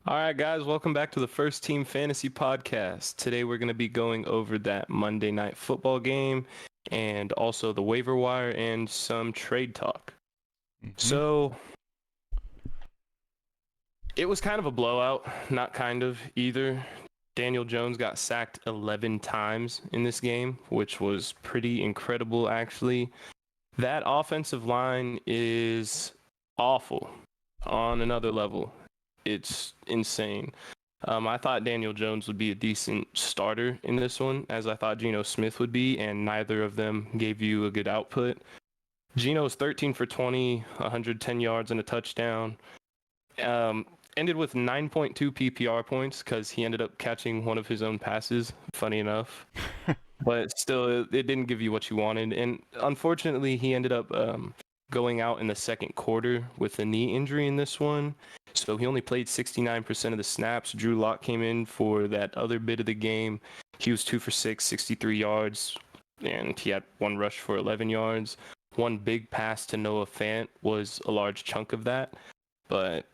All right, guys, welcome back to the First Team Fantasy Podcast. Today we're going to be going over that Monday Night Football game and also the waiver wire and some trade talk. So it was kind of a blowout, not kind of either. Daniel Jones got sacked 11 times in this game, which was pretty incredible, actually. That offensive line is awful on another level. It's insane. I thought Daniel Jones would be a decent starter in this one, as I thought Jonnu Smith would be, and neither of them gave you a good output. Geno's 13 for 20, 110 yards and a touchdown. Ended with 9.2 PPR points because he ended up catching one of his own passes, funny enough. But still, it didn't give you what you wanted. And unfortunately, he ended up going out in the second quarter with a knee injury in this one. So he only played 69% of the snaps. Drew Lock came in for that other bit of the game. He was 2 for 6, 63 yards, and he had one rush for 11 yards. One big pass to Noah Fant was a large chunk of that. But,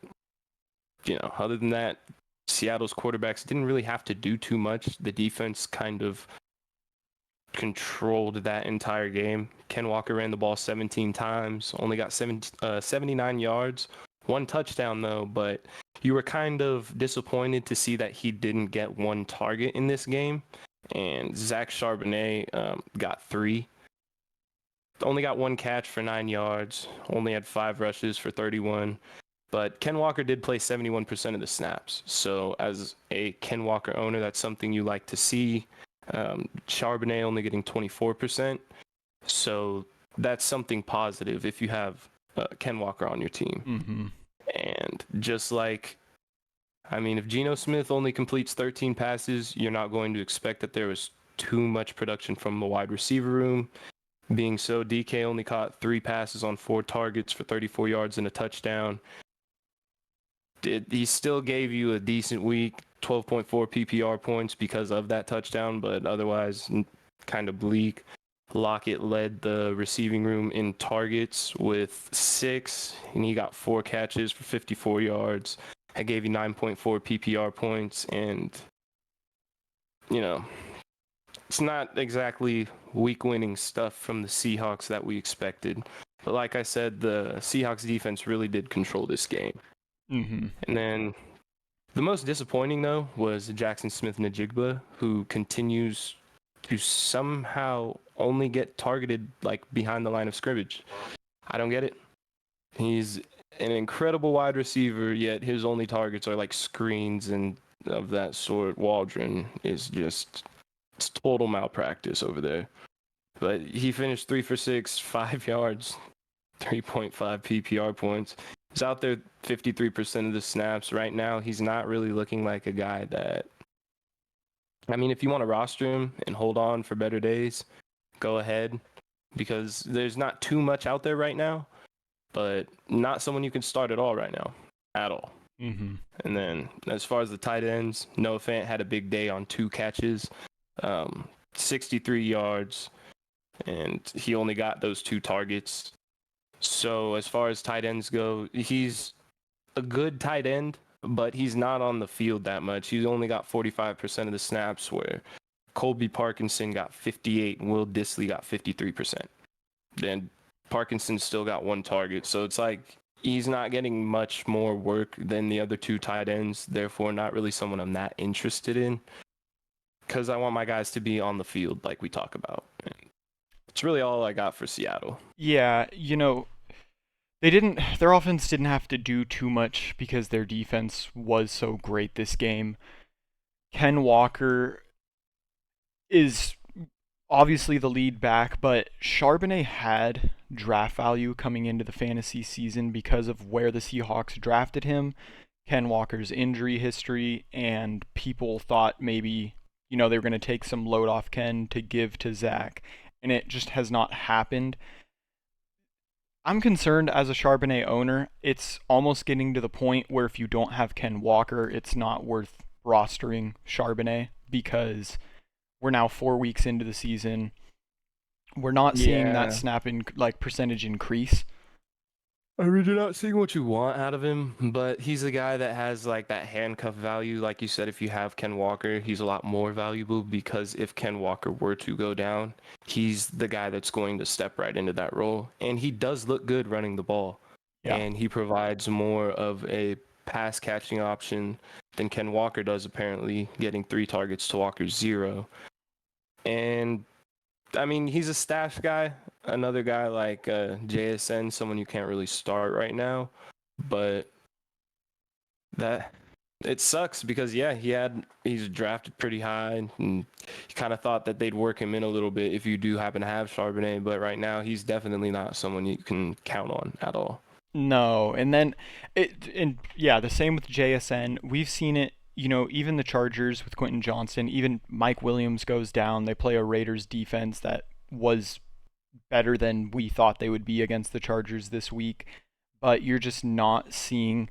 other than that, Seattle's quarterbacks didn't really have to do too much. The defense kind of controlled that entire game. Ken Walker ran the ball 17 times, only got 79 yards, one touchdown though, but you were kind of disappointed to see that he didn't get one target in this game. And Zach Charbonnet got 3. Only got one catch for 9 yards, only had 5 rushes for 31. But Ken Walker did play 71% of the snaps. So as a Ken Walker owner, that's something you like to see. Charbonnet only getting 24%. So that's something positive if you have Ken Walker on your team. Mm-hmm. And just like, if Jonnu Smith only completes 13 passes, you're not going to expect that there was too much production from the wide receiver room. Being so, DK only caught 3 passes on 4 targets for 34 yards and a touchdown. He still gave you a decent week, 12.4 PPR points because of that touchdown, but otherwise kind of bleak. Lockett led the receiving room in targets with 6, and he got 4 catches for 54 yards. I gave you 9.4 PPR points, and, it's not exactly week-winning stuff from the Seahawks that we expected. But like I said, the Seahawks defense really did control this game. Mm-hmm. And then the most disappointing, though, was Jackson Smith-Njigba, who continues to somehow only get targeted behind the line of scrimmage. I don't get it. He's an incredible wide receiver, yet his only targets are screens and of that sort. Waldron is just total malpractice over there. But he finished 3 for 6, 5 yards, 3.5 PPR points. He's out there 53% of the snaps. Right now, he's not really looking like a guy that... if you want to roster him and hold on for better days, go ahead. Because there's not too much out there right now, but not someone you can start at all right now. At all. Mm-hmm. And then, as far as the tight ends, Noah Fant had a big day on 2 catches, 63 yards, and he only got those 2 targets. So as far as tight ends go, he's a good tight end, but he's not on the field that much. He's only got 45% of the snaps, where Colby Parkinson got 58 and Will Dissly got 53%. Then Parkinson still got 1 target. So it's he's not getting much more work than the other 2 tight ends, therefore not really someone I'm that interested in, because I want my guys to be on the field like we talk about. It's really all I got for Seattle. Yeah, their offense didn't have to do too much because their defense was so great this game. Ken Walker is obviously the lead back, but Charbonnet had draft value coming into the fantasy season because of where the Seahawks drafted him, Ken Walker's injury history, and people thought maybe, they were going to take some load off Ken to give to Zach, and it just has not happened. I'm concerned as a Charbonnet owner. It's almost getting to the point where if you don't have Ken Walker, it's not worth rostering Charbonnet, because we're now 4 weeks into the season. We're not seeing that snap in percentage increase. I mean, you're not seeing what you want out of him, but he's a guy that has like that handcuff value. Like you said, if you have Ken Walker, he's a lot more valuable because if Ken Walker were to go down, he's the guy that's going to step right into that role. And he does look good running the ball. Yeah. And he provides more of a pass catching option than Ken Walker does, apparently, getting 3 targets to Walker's 0. And I mean, he's a stash guy. Another guy like JSN, someone you can't really start right now. But that it sucks because he's drafted pretty high, and you kind of thought that they'd work him in a little bit if you do happen to have Charbonnet. But right now, he's definitely not someone you can count on at all. No, and then the same with JSN. We've seen it, even the Chargers with Quentin Johnson, even Mike Williams goes down. They play a Raiders defense that was better than we thought they would be against the Chargers this week, but you're just not seeing,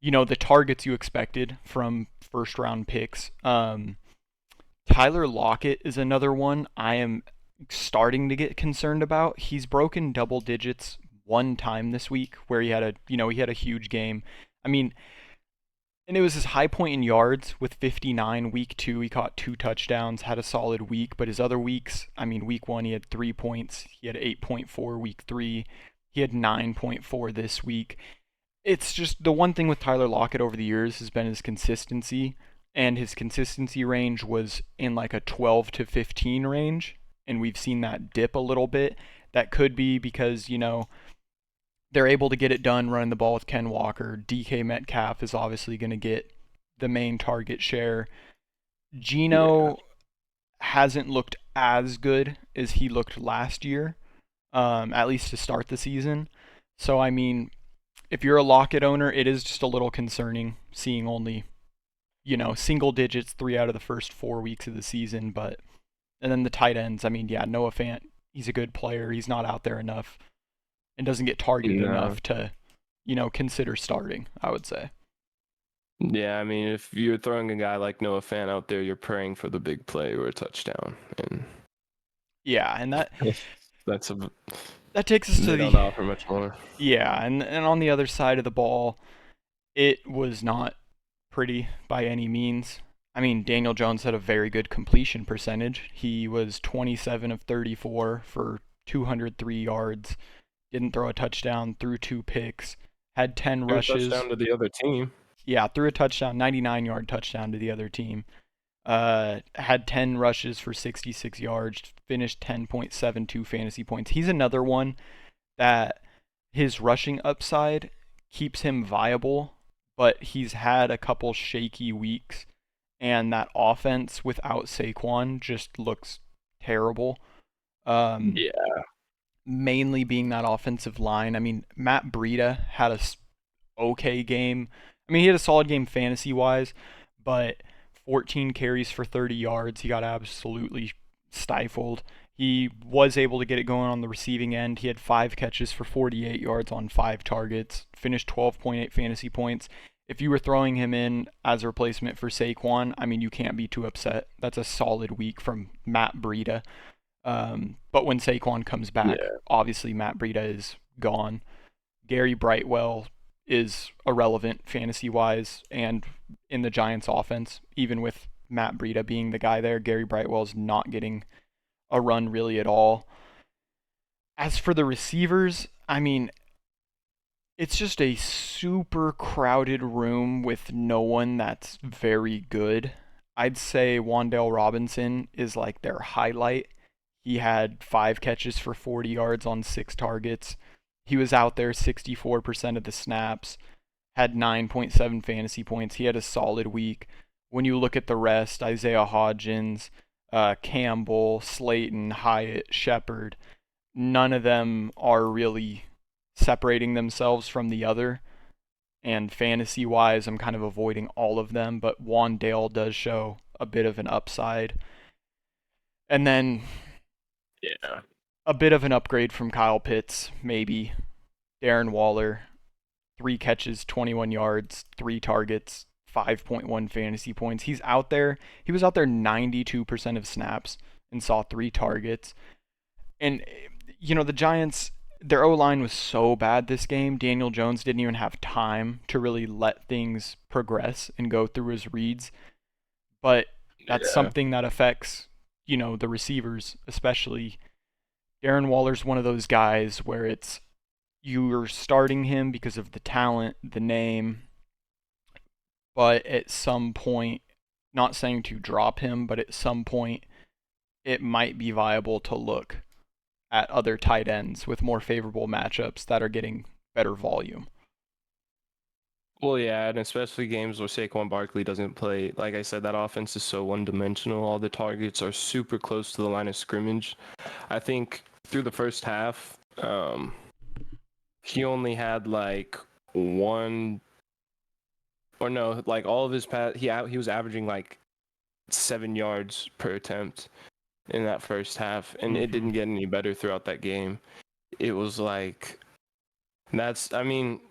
the targets you expected from first round picks. Tyler Lockett is another one I am starting to get concerned about. He's broken double digits one time this week where he had a huge game. I mean, and it was his high point in yards with 59. Week 2, he caught 2 touchdowns, had a solid week. But his other weeks, week 1, he had 3 points. He had 8.4 week 3. He had 9.4 this week. It's just the one thing with Tyler Lockett over the years has been his consistency. And his consistency range was in like a 12 to 15 range. And we've seen that dip a little bit. That could be because, they're able to get it done running the ball with Ken Walker. DK Metcalf is obviously going to get the main target share. Geno hasn't looked as good as he looked last year, at least to start the season. So, if you're a Lockett owner, it is just a little concerning seeing only, single digits 3 out of the first 4 weeks of the season. And then the tight ends, Noah Fant, he's a good player. He's not out there enough and doesn't get targeted enough to, consider starting, I would say. Yeah, if you're throwing a guy like Noah Fant out there, you're praying for the big play or a touchdown. And that that takes us to don't offer much more. Yeah, and on the other side of the ball, it was not pretty by any means. Daniel Jones had a very good completion percentage. He was 27 of 34 for 203 yards. Didn't throw a touchdown, threw 2 picks, had 10 rushes. Touchdown to the other team. Yeah, threw a touchdown, 99-yard touchdown to the other team. Had 10 rushes for 66 yards, finished 10.72 fantasy points. He's another one that his rushing upside keeps him viable, but he's had a couple shaky weeks, and that offense without Saquon just looks terrible. Mainly being that offensive line. Matt Breida had a okay game. He had a solid game fantasy-wise, but 14 carries for 30 yards. He got absolutely stifled. He was able to get it going on the receiving end. He had 5 catches for 48 yards on 5 targets, finished 12.8 fantasy points. If you were throwing him in as a replacement for Saquon, you can't be too upset. That's a solid week from Matt Breida. But when Saquon comes back, obviously Matt Breida is gone. Gary Brightwell is irrelevant fantasy-wise and in the Giants offense. Even with Matt Breida being the guy there, Gary Brightwell's not getting a run really at all. As for the receivers, it's just a super crowded room with no one that's very good. I'd say Wan'Dale Robinson is like their highlight. He had 5 catches for 40 yards on 6 targets. He was out there 64% of the snaps, had 9.7 fantasy points. He had a solid week. When you look at the rest, Isaiah Hodgins, Campbell, Slayton, Hyatt, Shepard, none of them are really separating themselves from the other. And fantasy-wise, I'm kind of avoiding all of them, but Wan'Dale does show a bit of an upside. And then a bit of an upgrade from Kyle Pitts, maybe. Darren Waller, 3 catches, 21 yards, 3 targets, 5.1 fantasy points. He was out there 92% of snaps and saw 3 targets. And, the Giants, their O-line was so bad this game, Daniel Jones didn't even have time to really let things progress and go through his reads. But that's Yeah. something that affects, the receivers, especially. Darren Waller's one of those guys where it's you're starting him because of the talent, the name, but at some point, not saying to drop him, but at some point, it might be viable to look at other tight ends with more favorable matchups that are getting better volume. Well, yeah, and especially games where Saquon Barkley doesn't play. Like I said, that offense is so one-dimensional. All the targets are super close to the line of scrimmage. I think through the first half, he only had like one, or no, like all of his pass. He was averaging like 7 yards per attempt in that first half, and it didn't get any better throughout that game. It was like I mean,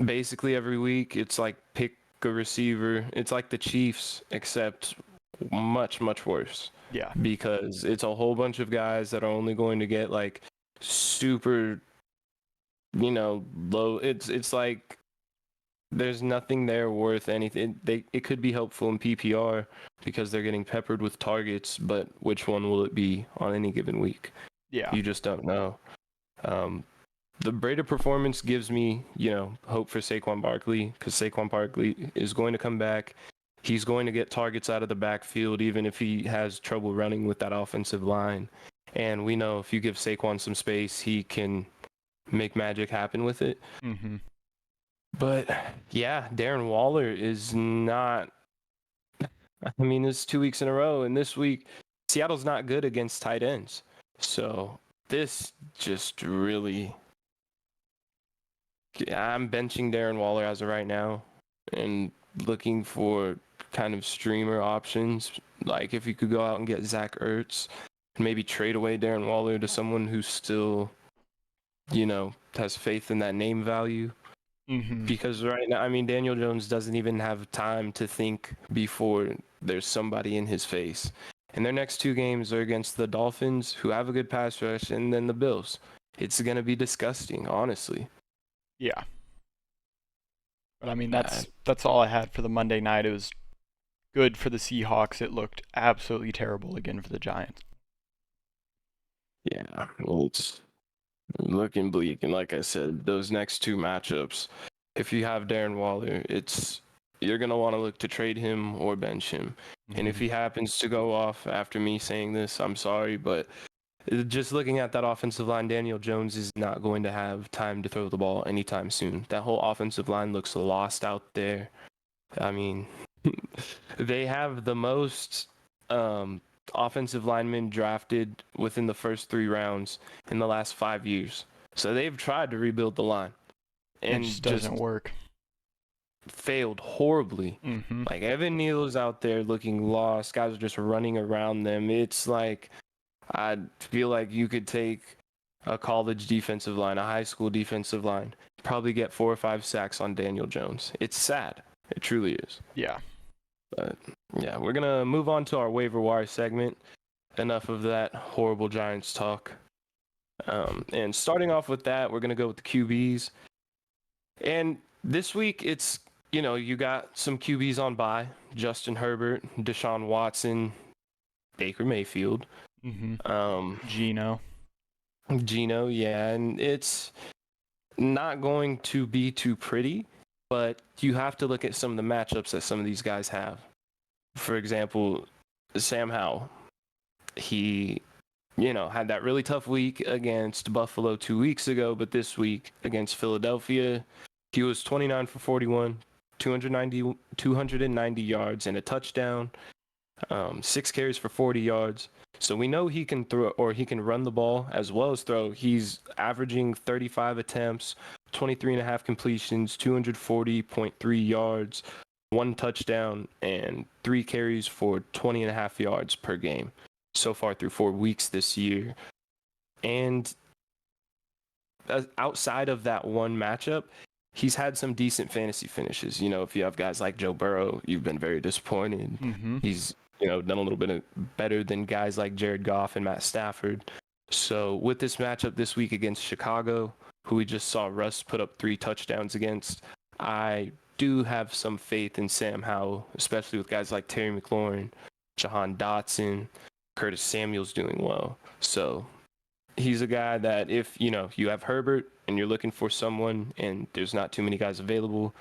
basically every week it's like pick a receiver. It's like the Chiefs, except much, much worse. Yeah. Because it's a whole bunch of guys that are only going to get like super, low. It's like there's nothing there worth anything. It could be helpful in PPR because they're getting peppered with targets, but which one will it be on any given week? Yeah. You just don't know. The Breda performance gives me, hope for Saquon Barkley, because Saquon Barkley is going to come back. He's going to get targets out of the backfield, even if he has trouble running with that offensive line. And we know if you give Saquon some space, he can make magic happen with it. Mm-hmm. But yeah, Darren Waller is not. I mean, it's 2 weeks in a row, and this week, Seattle's not good against tight ends. So this just really. I'm benching Darren Waller as of right now and looking for kind of streamer options. Like if you could go out and get Zach Ertz and maybe trade away Darren Waller to someone who still, has faith in that name value. Mm-hmm. Because right now, I mean, Daniel Jones doesn't even have time to think before there's somebody in his face. And their next 2 games are against the Dolphins, who have a good pass rush, and then the Bills. It's going to be disgusting, honestly. Yeah. But I mean, that's all I had for the Monday night. It was good for the Seahawks. It looked absolutely terrible again for the Giants. Yeah, well, it's looking bleak. And like I said, those next 2 matchups, if you have Darren Waller, you're going to want to look to trade him or bench him. Mm-hmm. And if he happens to go off after me saying this, I'm sorry, but just looking at that offensive line, Daniel Jones is not going to have time to throw the ball anytime soon. That whole offensive line looks lost out there. I mean, they have the most offensive linemen drafted within the first 3 rounds in the last 5 years. So they've tried to rebuild the line. And it just doesn't work. Failed horribly. Mm-hmm. Like Evan Neal's out there looking lost. Guys are just running around them. It's like I feel like you could take a college defensive line, a high school defensive line, probably get 4 or 5 sacks on Daniel Jones. It's sad. It truly is. Yeah. But yeah, we're going to move on to our waiver wire segment. Enough of that horrible Giants talk. And starting off with that, we're going to go with the QBs. And this week, it's, you got some QBs on bye. Justin Herbert, Deshaun Watson, Baker Mayfield. Mm-hmm. Geno, yeah, and it's not going to be too pretty, but you have to look at some of the matchups that some of these guys have. For example, Sam Howell, he, had that really tough week against Buffalo 2 weeks ago, but this week against Philadelphia, he was 29 for 41, 290 yards and a touchdown, 6 carries for 40 yards. So we know he can throw, or he can run the ball as well as throw. He's averaging 35 attempts, 23.5 completions, 240.3 yards, 1 touchdown, and 3 carries for 20.5 yards per game so far through 4 weeks this year. And outside of that one matchup, he's had some decent fantasy finishes. If you have guys like Joe Burrow, you've been very disappointed. Mm-hmm. He's done a little bit better than guys like Jared Goff and Matt Stafford. So with this matchup this week against Chicago, who we just saw Russ put up 3 touchdowns against, I do have some faith in Sam Howell, especially with guys like Terry McLaurin, Jahan Dotson, Curtis Samuel's doing well. So he's a guy that if, you have Herbert and you're looking for someone and there's not too many guys available,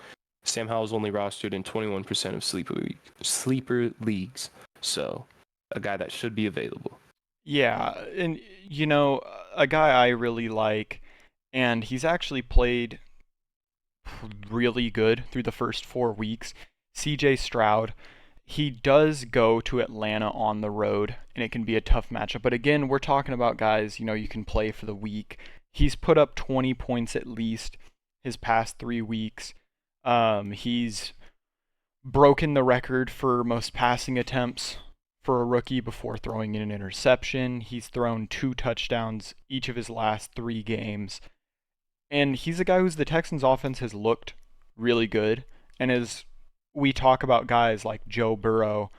Sam Howell's only rostered in 21% of sleeper leagues. So a guy that should be available. Yeah, and a guy I really like, and he's actually played really good through the first 4 weeks, CJ Stroud. He does go to Atlanta on the road, and it can be a tough matchup. But again, we're talking about guys, you can play for the week. He's put up 20 points at least his past 3 weeks. He's broken the record for most passing attempts for a rookie before throwing in an interception. He's thrown 2 touchdowns each of his last 3 games. And he's a guy who's the Texans offense has looked really good. And as we talk about guys like Joe Burrow,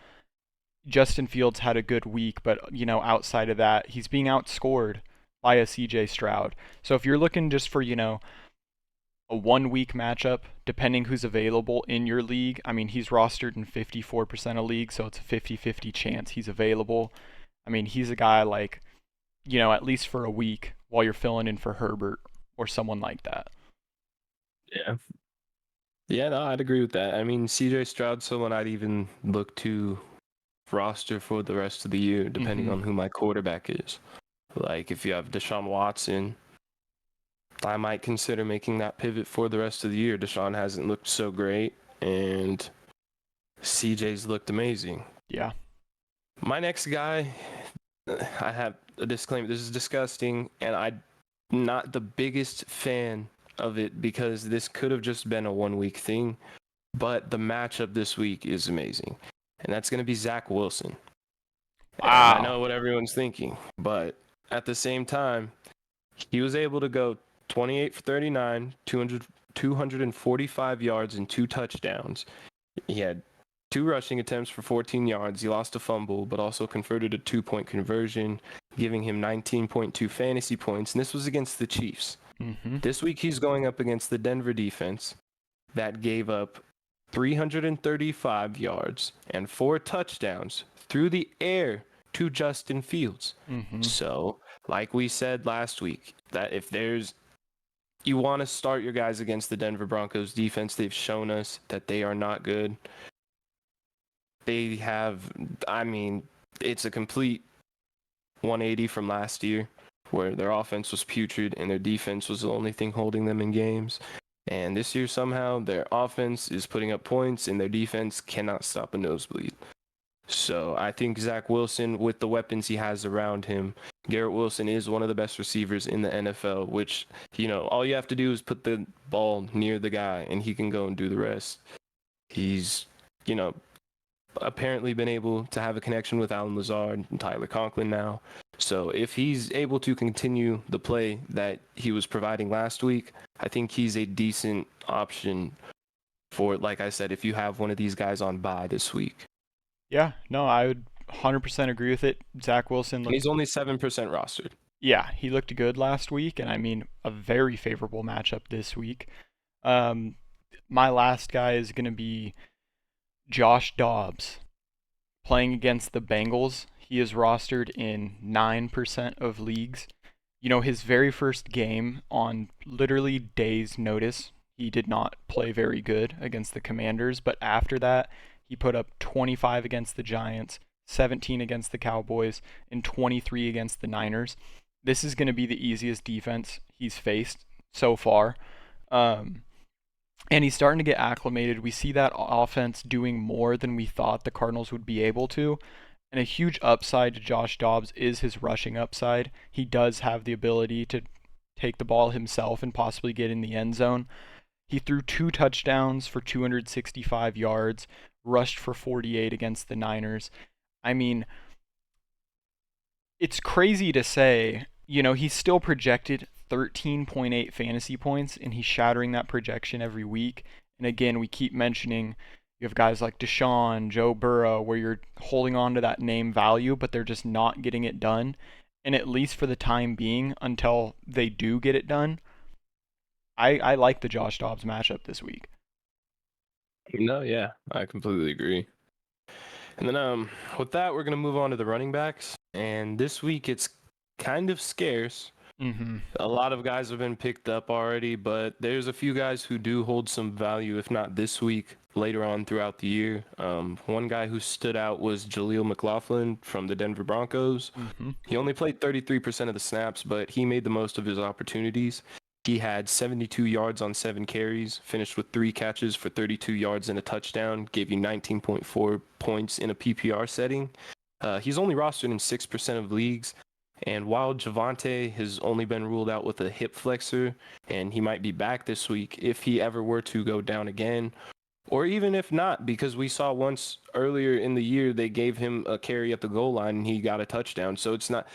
Justin Fields had a good week, but outside of that, he's being outscored by a CJ Stroud. So if you're looking just for, a 1-week matchup, depending who's available in your league. I mean, he's rostered in 54% of leagues, so it's a 50-50 chance he's available. I mean, he's a guy like, at least for a week while you're filling in for Herbert or someone like that. Yeah. Yeah, no, I'd agree with that. I mean, CJ Stroud's someone I'd even look to roster for the rest of the year, depending on who my quarterback is. Like, if you have Deshaun Watson, I might consider making that pivot for the rest of the year. Deshaun hasn't looked so great, and CJ's looked amazing. Yeah. My next guy, I have a disclaimer. This is disgusting, and I'm not the biggest fan of it because this could have just been a 1-week thing, but the matchup this week is amazing, and that's going to be Zach Wilson. Wow. And I know what everyone's thinking, but at the same time, he was able to go 28 for 39, 245 yards and 2 touchdowns. He had 2 rushing attempts for 14 yards. He lost a fumble, but also converted a 2-point conversion, giving him 19.2 fantasy points. And this was against the Chiefs. This week, he's going up against the Denver defense that gave up 335 yards and 4 touchdowns through the air to Justin Fields. So, like we said last week, that if you want to start your guys against the Denver Broncos defense, they've shown us that they are not good. It's a complete 180 from last year, where their offense was putrid and their defense was the only thing holding them in games. And this year, somehow, their offense is putting up points and their defense cannot stop a nosebleed. So I think Zach Wilson, with the weapons he has around him, Garrett Wilson is one of the best receivers in the NFL, which, all you have to do is put the ball near the guy and he can go and do the rest. He's, apparently been able to have a connection with Alan Lazard and Tyler Conklin now. So if he's able to continue the play that he was providing last week, I think he's a decent option for, like I said, if you have one of these guys on bye this week. Yeah, no, I would 100% agree with it. Zach Wilson. He's only 7% rostered. Yeah, he looked good last week, and I mean, a very favorable matchup this week. My last guy is going to be Josh Dobbs, playing against the Bengals. He is rostered in 9% of leagues. His very first game, on literally days' notice, he did not play very good against the Commanders, but after that, he put up 25 against the Giants, 17 against the Cowboys, and 23 against the Niners. This is going to be the easiest defense he's faced so far. And he's starting to get acclimated. We see that offense doing more than we thought the Cardinals would be able to. And a huge upside to Josh Dobbs is his rushing upside. He does have the ability to take the ball himself and possibly get in the end zone. He threw 2 touchdowns for 265 yards, rushed for 48 against the Niners. I mean, it's crazy to say, he's still projected 13.8 fantasy points, and he's shattering that projection every week. And again, we keep mentioning you have guys like Deshaun, Joe Burrow, where you're holding on to that name value, but they're just not getting it done. And at least for the time being, until they do get it done, I like the Josh Dobbs matchup this week. No, yeah, I completely agree. And then with that, we're gonna move on to the running backs. And this week it's kind of scarce. Mm-hmm. A lot of guys have been picked up already, but there's a few guys who do hold some value, if not this week, later on throughout the year. One guy who stood out was Jaleel McLaughlin from the Denver Broncos. Mm-hmm. He only played 33% of the snaps, but he made the most of his opportunities. He had 72 yards on 7 carries, finished with 3 catches for 32 yards and a touchdown, gave you 19.4 points in a PPR setting. He's only rostered in 6% of leagues. And while Javonte has only been ruled out with a hip flexor, and he might be back this week if he ever were to go down again, or even if not, because we saw once earlier in the year they gave him a carry at the goal line and he got a touchdown. So it's not,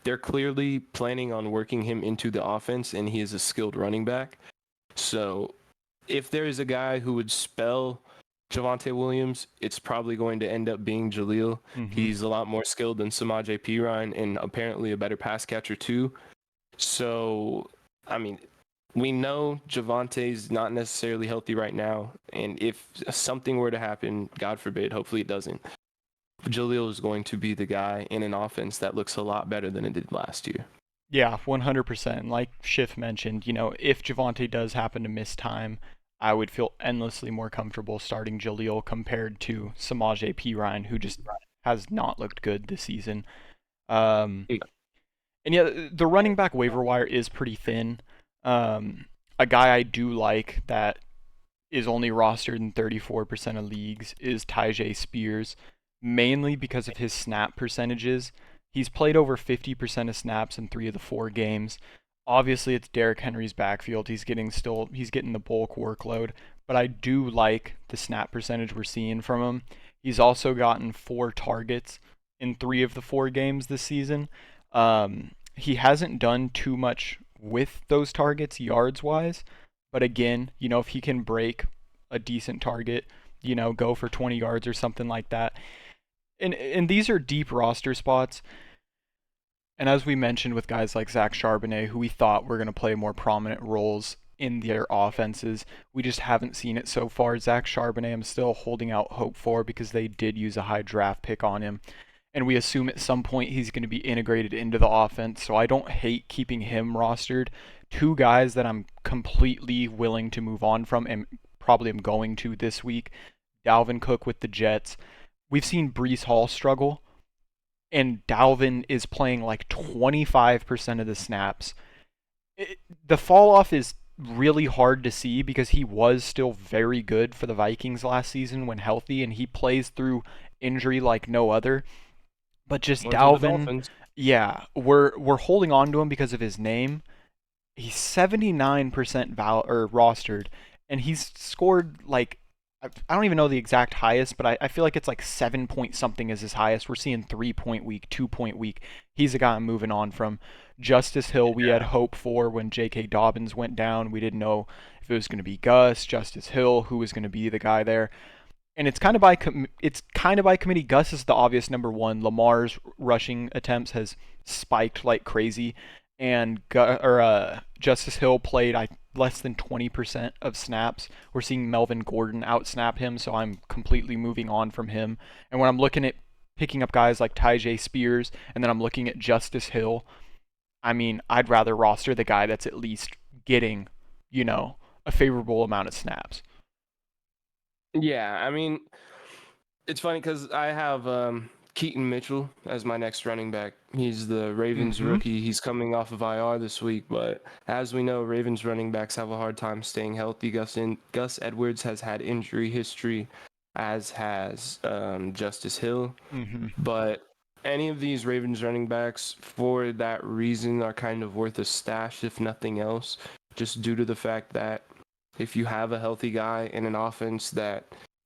they're clearly planning on working him into the offense, and he is a skilled running back. So if there is a guy who would spell Javonte Williams, it's probably going to end up being Jaleel. Mm-hmm. He's a lot more skilled than Samaje Perine and apparently a better pass catcher too. So, I mean, we know Javonte's not necessarily healthy right now. And if something were to happen, God forbid, hopefully it doesn't, Jaleel is going to be the guy in an offense that looks a lot better than it did last year. Yeah, 100%. Like Schiff mentioned, if Javonte does happen to miss time, I would feel endlessly more comfortable starting Jaleel compared to Samaje Perine, who just has not looked good this season. And yeah, the running back waiver wire is pretty thin. A guy I do like that is only rostered in 34% of leagues is Tyjae Spears, mainly because of his snap percentages. He's played over 50% of snaps in 3 of the 4 games. Obviously, it's Derrick Henry's backfield. He's getting the bulk workload, but I do like the snap percentage we're seeing from him. He's also gotten 4 targets in 3 of the 4 games this season. He hasn't done too much with those targets yards-wise, but again, if he can break a decent target, go for 20 yards or something like that. And these are deep roster spots. And as we mentioned with guys like Zach Charbonnet, who we thought were going to play more prominent roles in their offenses, we just haven't seen it so far. Zach Charbonnet, I'm still holding out hope for because they did use a high draft pick on him. And we assume at some point he's going to be integrated into the offense, so I don't hate keeping him rostered. 2 guys that I'm completely willing to move on from, and probably am going to this week. Dalvin Cook with the Jets. We've seen Breece Hall struggle, and Dalvin is playing like 25% of the snaps. The fall off is really hard to see because he was still very good for the Vikings last season when healthy, and he plays through injury like no other. But just Dalvin, yeah, we're holding on to him because of his name. He's 79% rostered, and he's scored like, I don't even know the exact highest, but I feel like it's like 7 point something is his highest. We're seeing 3 point week, 2 point week. He's a guy I'm moving on from. Justice Hill, we had hope for when J.K. Dobbins went down. We didn't know if it was going to be Gus, Justice Hill, who was going to be the guy there. And it's kind of by committee. Gus is the obvious number 1. Lamar's rushing attempts has spiked like crazy, and Justice Hill played less than 20% of snaps. We're seeing Melvin Gordon outsnap him, so I'm completely moving on from him. And when I'm looking at picking up guys like Tyjae Spears, and then I'm looking at Justice Hill, I mean, I'd rather roster the guy that's at least getting, a favorable amount of snaps. Yeah, I mean, it's funny because I have Keaton Mitchell as my next running back. He's the Ravens rookie. He's coming off of IR this week, but as we know, Ravens running backs have a hard time staying healthy. Gus Edwards has had injury history, as has Justice Hill. But any of these Ravens running backs, for that reason, are kind of worth a stash, if nothing else, just due to the fact that if you have a healthy guy in an offense that,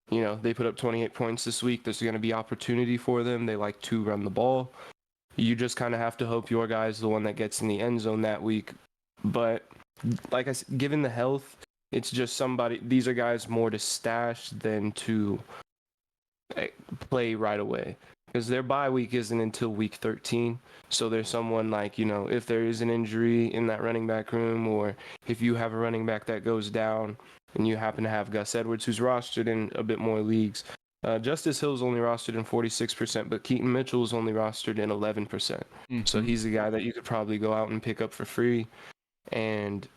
they put up 28 points this week, there's going to be opportunity for them. They like to run the ball. You just kind of have to hope your guy is the one that gets in the end zone that week. But like I said, given the health, it's just these are guys more to stash than to play right away. because their bye week isn't until week 13. So there's someone like, if there is an injury in that running back room, or if you have a running back that goes down and you happen to have Gus Edwards, who's rostered in a bit more leagues. Justice Hill's only rostered in 46%, but Keaton Mitchell is only rostered in 11%. So he's a guy that you could probably go out and pick up for free. And,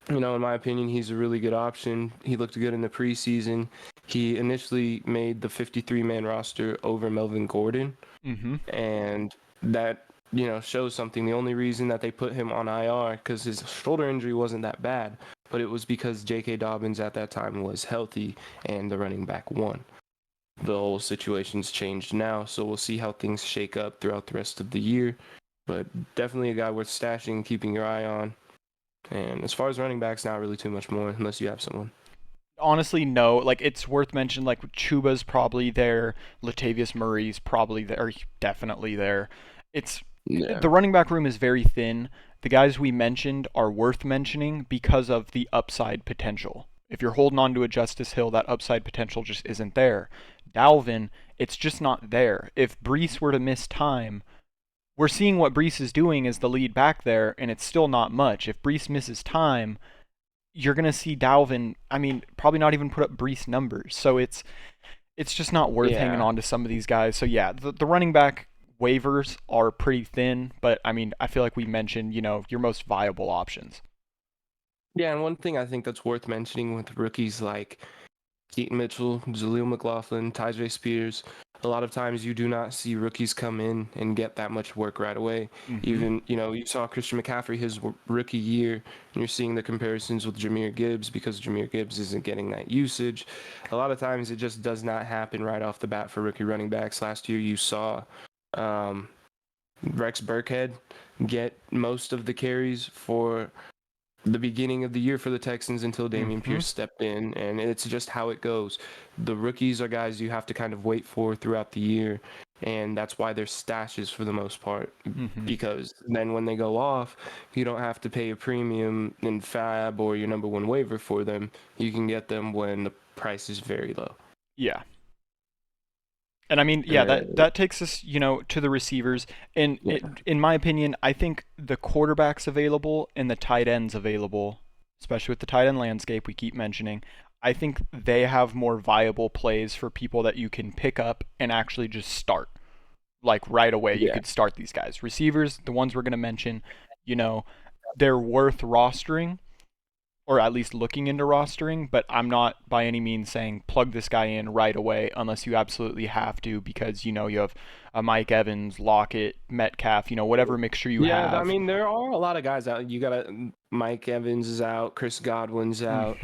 in my opinion, he's a really good option. He looked good in the preseason. He initially made the 53-man roster over Melvin Gordon. And that, shows something. The only reason that they put him on IR, because his shoulder injury wasn't that bad, but it was because J.K. Dobbins at that time was healthy and the running back won. The whole situation's changed now, so we'll see how things shake up throughout the rest of the year. But definitely a guy worth stashing and keeping your eye on. And as far as running backs, not really too much more unless you have someone. Honestly, no. Like, it's worth mentioning, like, Chuba's probably there. Latavius Murray's probably there. Definitely there. The running back room is very thin. The guys we mentioned are worth mentioning because of the upside potential. If you're holding on to a Justice Hill, that upside potential just isn't there. Dalvin, it's just not there. If Breece were to miss time, we're seeing what Breece is doing as the lead back there, and it's still not much. If Breece misses time, you're going to see Dalvin, probably not even put up Breece numbers. So it's just not worth hanging on to some of these guys. So yeah, the running back waivers are pretty thin, but I feel like we mentioned, your most viable options. Yeah, and one thing I think that's worth mentioning with rookies like Keaton Mitchell, Jaleel McLaughlin, Tyjae Spears, a lot of times you do not see rookies come in and get that much work right away. Even, you saw Christian McCaffrey his rookie year, and you're seeing the comparisons with Jahmyr Gibbs because Jahmyr Gibbs isn't getting that usage. A lot of times it just does not happen right off the bat for rookie running backs. Last year you saw Rex Burkhead get most of the carries for the beginning of the year for the Texans until Dameon Pierce stepped in, and it's just how it goes. The rookies are guys you have to kind of wait for throughout the year, and that's why they're stashes for the most part, because then when they go off, you don't have to pay a premium in Fab or your number one waiver for them. You can get them when the price is very low. Yeah. And that takes us, to the receivers. And in my opinion, I think the quarterbacks available and the tight ends available, especially with the tight end landscape we keep mentioning, I think they have more viable plays for people that you can pick up and actually just start. Like right away, you could start these guys. Receivers, the ones we're going to mention, they're worth rostering, or at least looking into rostering, but I'm not by any means saying plug this guy in right away unless you absolutely have to, because, you have a Mike Evans, Lockett, Metcalf, whatever mixture you have. Yeah, there are a lot of guys out. You got Mike Evans is out, Chris Godwin's out,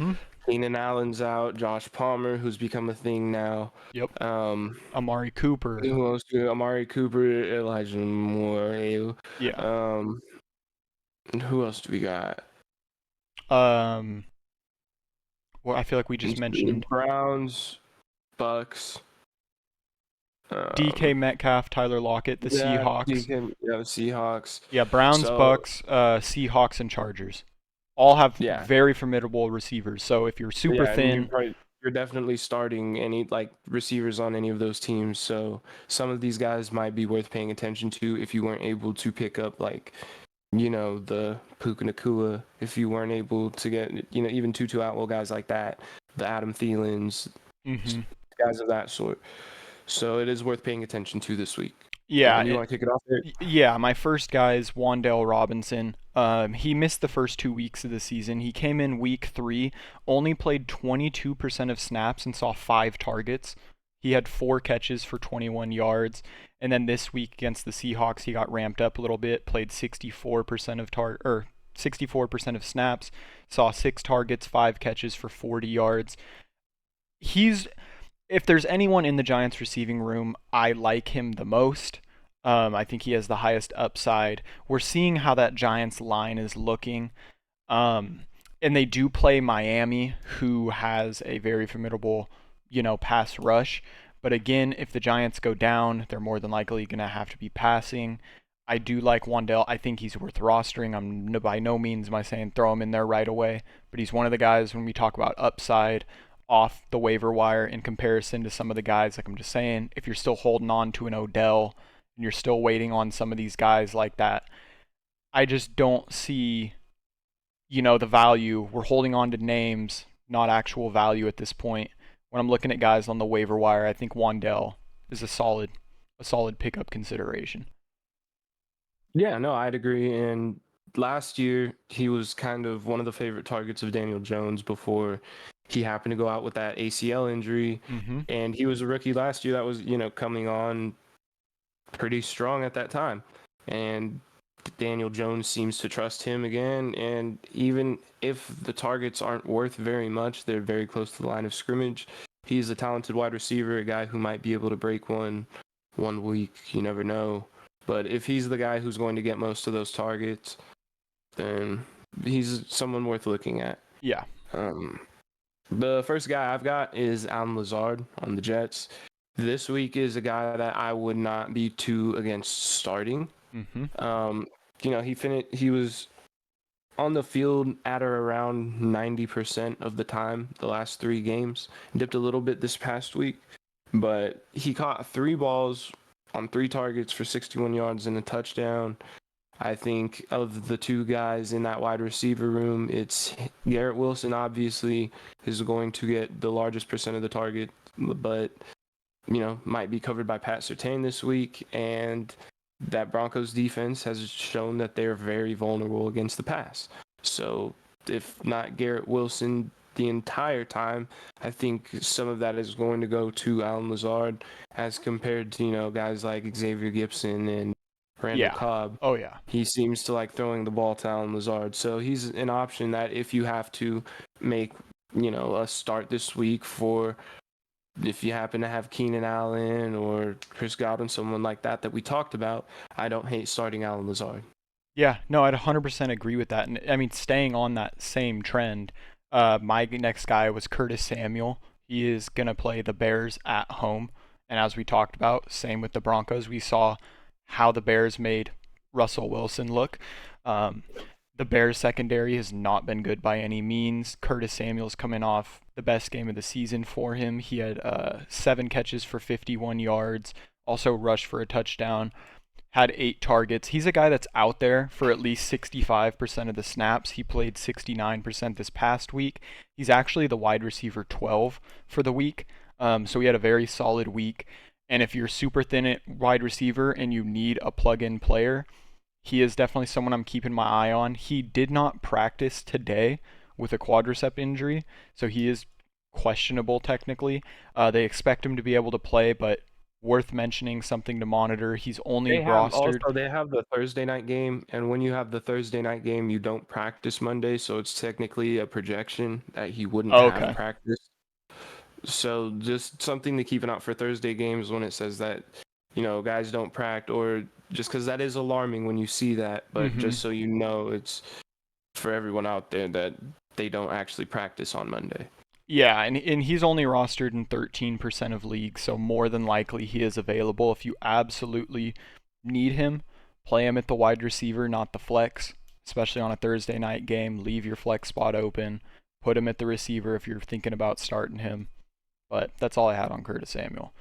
Keenan Allen's out, Josh Palmer, who's become a thing now. Yep. Amari Cooper. Who else? Amari Cooper, Elijah Moore. Yeah. Who else do we got? Well, I feel like we just mentioned Browns, Bucks, DK Metcalf, Tyler Lockett, the Seahawks. the Seahawks. Yeah, Browns, Bucks, Seahawks, and Chargers. All have very formidable receivers. So if you're super thin, you're definitely starting any receivers on any of those teams. So some of these guys might be worth paying attention to if you weren't able to pick up the Puka Nacua, if you weren't able to get, even Tutu Atwell, guys like that, the Adam Thielens, guys of that sort. So it is worth paying attention to this week. Yeah. You want to kick it off there? Yeah, my first guy is Wan'Dale Robinson. He missed the first 2 weeks of the season. He came in week 3, only played 22% of snaps and saw 5 targets. He had 4 catches for 21 yards. And then this week against the Seahawks, he got ramped up a little bit, played 64% of snaps, saw 6 targets, 5 catches for 40 yards. If there's anyone in the Giants receiving room, I like him the most. I think he has the highest upside. We're seeing how that Giants line is looking. And they do play Miami, who has a very formidable, pass rush. But again, if the Giants go down, they're more than likely going to have to be passing. I do like Wan'Dale. I think he's worth rostering. I'm by no means am I saying throw him in there right away. But he's one of the guys when we talk about upside off the waiver wire in comparison to some of the guys. Like I'm just saying, if you're still holding on to an Odell and you're still waiting on some of these guys like that, I just don't see, the value. We're holding on to names, not actual value at this point. When I'm looking at guys on the waiver wire, I think Wan'Dale is a solid pickup consideration. Yeah, no, I'd agree. And last year, he was kind of one of the favorite targets of Daniel Jones before he happened to go out with that ACL injury. Mm-hmm. And he was a rookie last year that was, coming on pretty strong at that time. And Daniel Jones seems to trust him again. And even if the targets aren't worth very much, they're very close to the line of scrimmage. He's a talented wide receiver, a guy who might be able to break one week. You never know. But if he's the guy who's going to get most of those targets, then he's someone worth looking at. Yeah. The first guy I've got is Alvin Lazard on the Jets. This week is a guy that I would not be too against starting. Mm-hmm. He was on the field at or around 90% of the time the last 3 games. Dipped a little bit this past week, but he caught 3 balls on 3 targets for 61 yards and a touchdown. I think of the 2 guys in that wide receiver room, it's Garrett Wilson obviously is going to get the largest percent of the target, but might be covered by Pat Surtain this week, and that Broncos defense has shown that they're very vulnerable against the pass. So if not Garrett Wilson the entire time, I think some of that is going to go to Alvin Lazard as compared to, guys like Xavier Gibson and Randall Cobb. Oh, yeah. He seems to like throwing the ball to Alvin Lazard. So he's an option that if you have to make, a start this week for if you happen to have Keenan Allen or Chris Godwin, someone like that we talked about, I don't hate starting Alvin Lazard. Yeah, no, I'd 100% agree with that. And I mean, staying on that same trend, my next guy was Curtis Samuel. He is going to play the Bears at home. And as we talked about, same with the Broncos, we saw how the Bears made Russell Wilson look. The Bears secondary has not been good by any means. Curtis Samuel's coming off the best game of the season for him. He had 7 catches for 51 yards, also rushed for a touchdown, had 8 targets. He's a guy that's out there for at least 65% of the snaps. He played 69% this past week. He's actually the wide receiver 12 for the week. So he had a very solid week. And if you're super thin at wide receiver and you need a plug-in player, he is definitely someone I'm keeping my eye on. He did not practice today with a quadricep injury, so he is questionable technically. They expect him to be able to play, but worth mentioning, something to monitor. He's only rostered. Also, they have the Thursday night game, and when you have the Thursday night game, you don't practice Monday, so it's technically a projection that he wouldn't have practiced. So just something to keep an eye out for Thursday games when it says that, guys don't practice, or just because that is alarming when you see that, but just so you know, it's for everyone out there that they don't actually practice on Monday. Yeah, and he's only rostered in 13% of leagues, so more than likely he is available. If you absolutely need him, play him at the wide receiver, not the flex, especially on a Thursday night game. Leave your flex spot open. Put him at the receiver if you're thinking about starting him. But that's all I had on Curtis Samuel.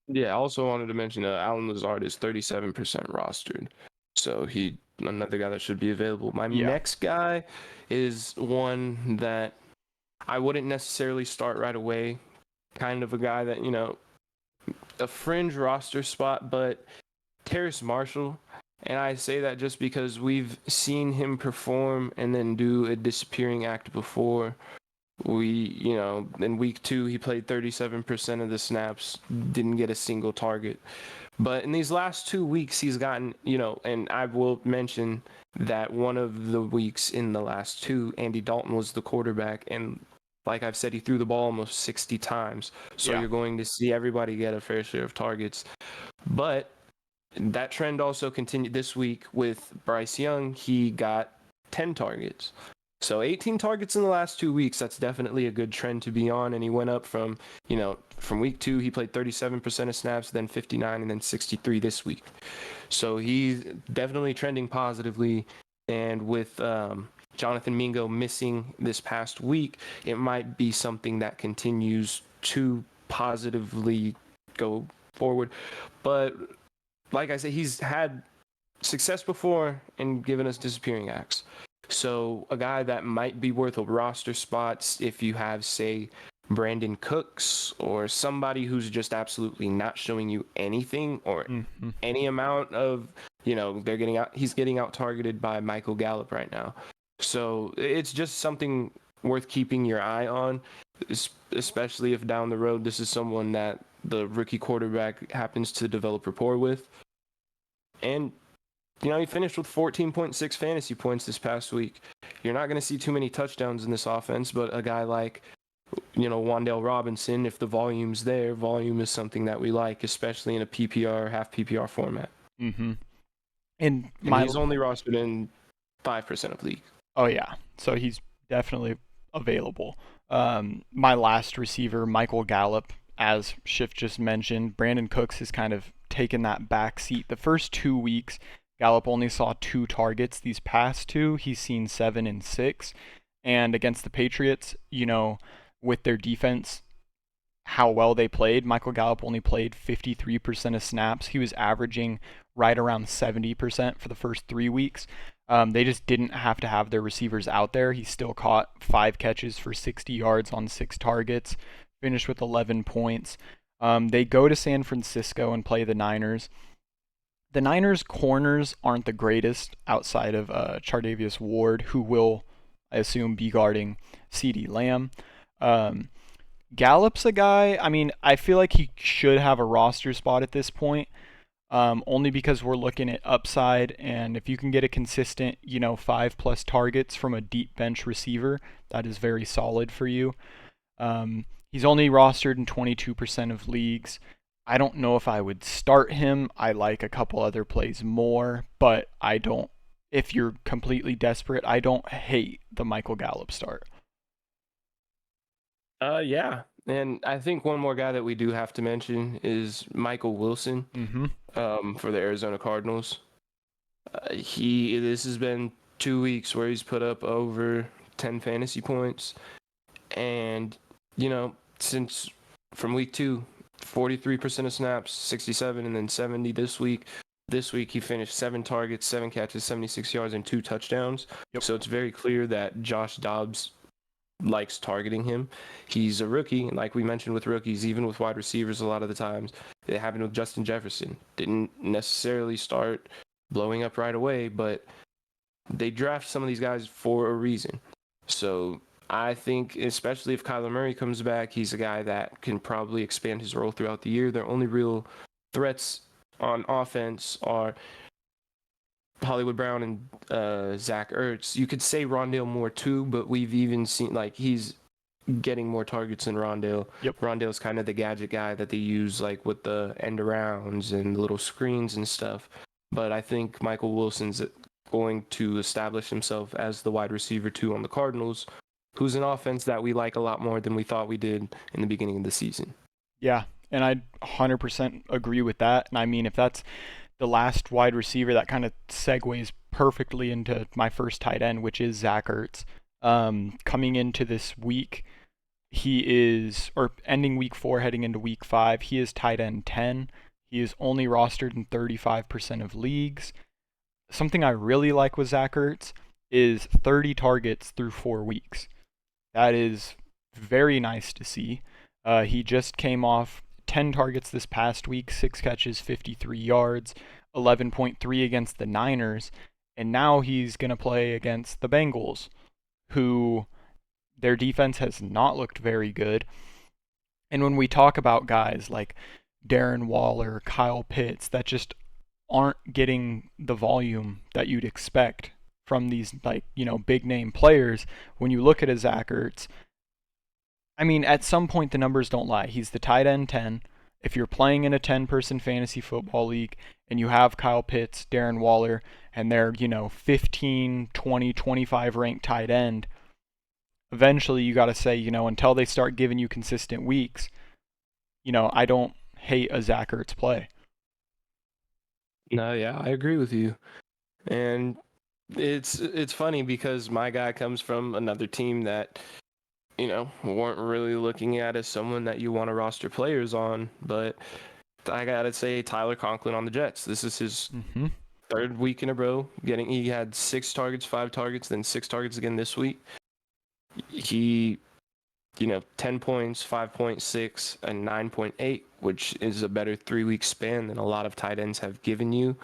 Yeah, I also wanted to mention Alvin Lazard is 37% rostered. So another guy that should be available. My next guy is one that I wouldn't necessarily start right away. Kind of a guy that, a fringe roster spot, but Terrace Marshall. And I say that just because we've seen him perform and then do a disappearing act before. In week 2, he played 37% of the snaps, didn't get a single target. But in these last 2 weeks, he's gotten, and I will mention that one of the weeks in the last 2, Andy Dalton was the quarterback. And like I've said, he threw the ball almost 60 times. So you're going to see everybody get a fair share of targets. But that trend also continued this week with Bryce Young. He got 10 targets. So 18 targets in the last 2 weeks, that's definitely a good trend to be on. And he went up from week 2, he played 37% of snaps, then 59, and then 63 this week. So he's definitely trending positively. And with Jonathan Mingo missing this past week, it might be something that continues to positively go forward. But like I said, he's had success before and given us disappearing acts. So a guy that might be worth a roster spot if you have, say, Brandon Cooks or somebody who's just absolutely not showing you anything or any amount of, he's getting out targeted by Michael Gallup right now. So it's just something worth keeping your eye on, especially if down the road this is someone that the rookie quarterback happens to develop rapport with. And he finished with 14.6 fantasy points this past week. You're not going to see too many touchdowns in this offense, but a guy like, Wan'Dale Robinson, if the volume's there, volume is something that we like, especially in a PPR, half PPR format. Mm-hmm. And he's only rostered in 5% of league. Oh, yeah. So he's definitely available. My last receiver, Michael Gallup, as Schiff just mentioned, Brandon Cooks has kind of taken that back seat. The first 2 weeks, Gallup only saw 2 targets. These past 2, he's seen 7 and 6. And against the Patriots, with their defense, how well they played, Michael Gallup only played 53% of snaps. He was averaging right around 70% for the first 3 weeks. They just didn't have to have their receivers out there. He still caught 5 catches for 60 yards on 6 targets, finished with 11 points. They go to San Francisco and play the Niners. The Niners' corners aren't the greatest outside of Chardavius Ward, who will, I assume, be guarding CeeDee Lamb. Gallup's a guy, I feel like he should have a roster spot at this point, only because we're looking at upside, and if you can get a consistent, 5+ targets from a deep bench receiver, that is very solid for you. He's only rostered in 22% of leagues. I don't know if I would start him. I like a couple other plays more, but if you're completely desperate, I don't hate the Michael Gallup start. Yeah. And I think one more guy that we do have to mention is Michael Wilson for the Arizona Cardinals. This has been 2 weeks where he's put up over 10 fantasy points. And, since from week 2, 43% of snaps, 67, and then 70 this week. This week he finished 7 targets, 7 catches, 76 yards, and 2 touchdowns. Yep. So it's very clear that Josh Dobbs likes targeting him. He's a rookie, and like we mentioned with rookies, even with wide receivers, a lot of the times it happened with Justin Jefferson. Didn't necessarily start blowing up right away, but they draft some of these guys for a reason. So I think, especially if Kyler Murray comes back, he's a guy that can probably expand his role throughout the year. Their only real threats on offense are Hollywood Brown and Zach Ertz. You could say Rondale Moore too, but we've even seen he's getting more targets than Rondale. Yep. Rondale's kind of the gadget guy that they use with the end arounds and the little screens and stuff. But I think Michael Wilson's going to establish himself as the wide receiver 2 on the Cardinals, who's an offense that we like a lot more than we thought we did in the beginning of the season. Yeah, and I 100% agree with that. And if that's the last wide receiver, that kind of segues perfectly into my first tight end, which is Zach Ertz. Coming into this week, ending week 4, heading into week 5, he is tight end 10. He is only rostered in 35% of leagues. Something I really like with Zach Ertz is 30 targets through 4 weeks. That is very nice to see. He just came off 10 targets this past week, 6 catches, 53 yards, 11.3 against the Niners, and now he's going to play against the Bengals, who their defense has not looked very good. And when we talk about guys like Darren Waller, Kyle Pitts, that just aren't getting the volume that you'd expect from these big name players, when you look at a Zach Ertz, at some point the numbers don't lie. He's the tight end 10. If you're playing in a 10-person fantasy football league and you have Kyle Pitts, Darren Waller, and they're 15, 20, 25 ranked tight end, eventually you got to say, until they start giving you consistent weeks, I don't hate a Zach Ertz play. No, yeah, I agree with you. And It's funny because my guy comes from another team that, weren't really looking at as someone that you want to roster players on, but I gotta say Tyler Conklin on the Jets. This is his third week in a row he had 6 targets, 5 targets, then 6 targets again this week. He 10 points, 5.6, and 9.8, which is a better 3-week span than a lot of tight ends have given you.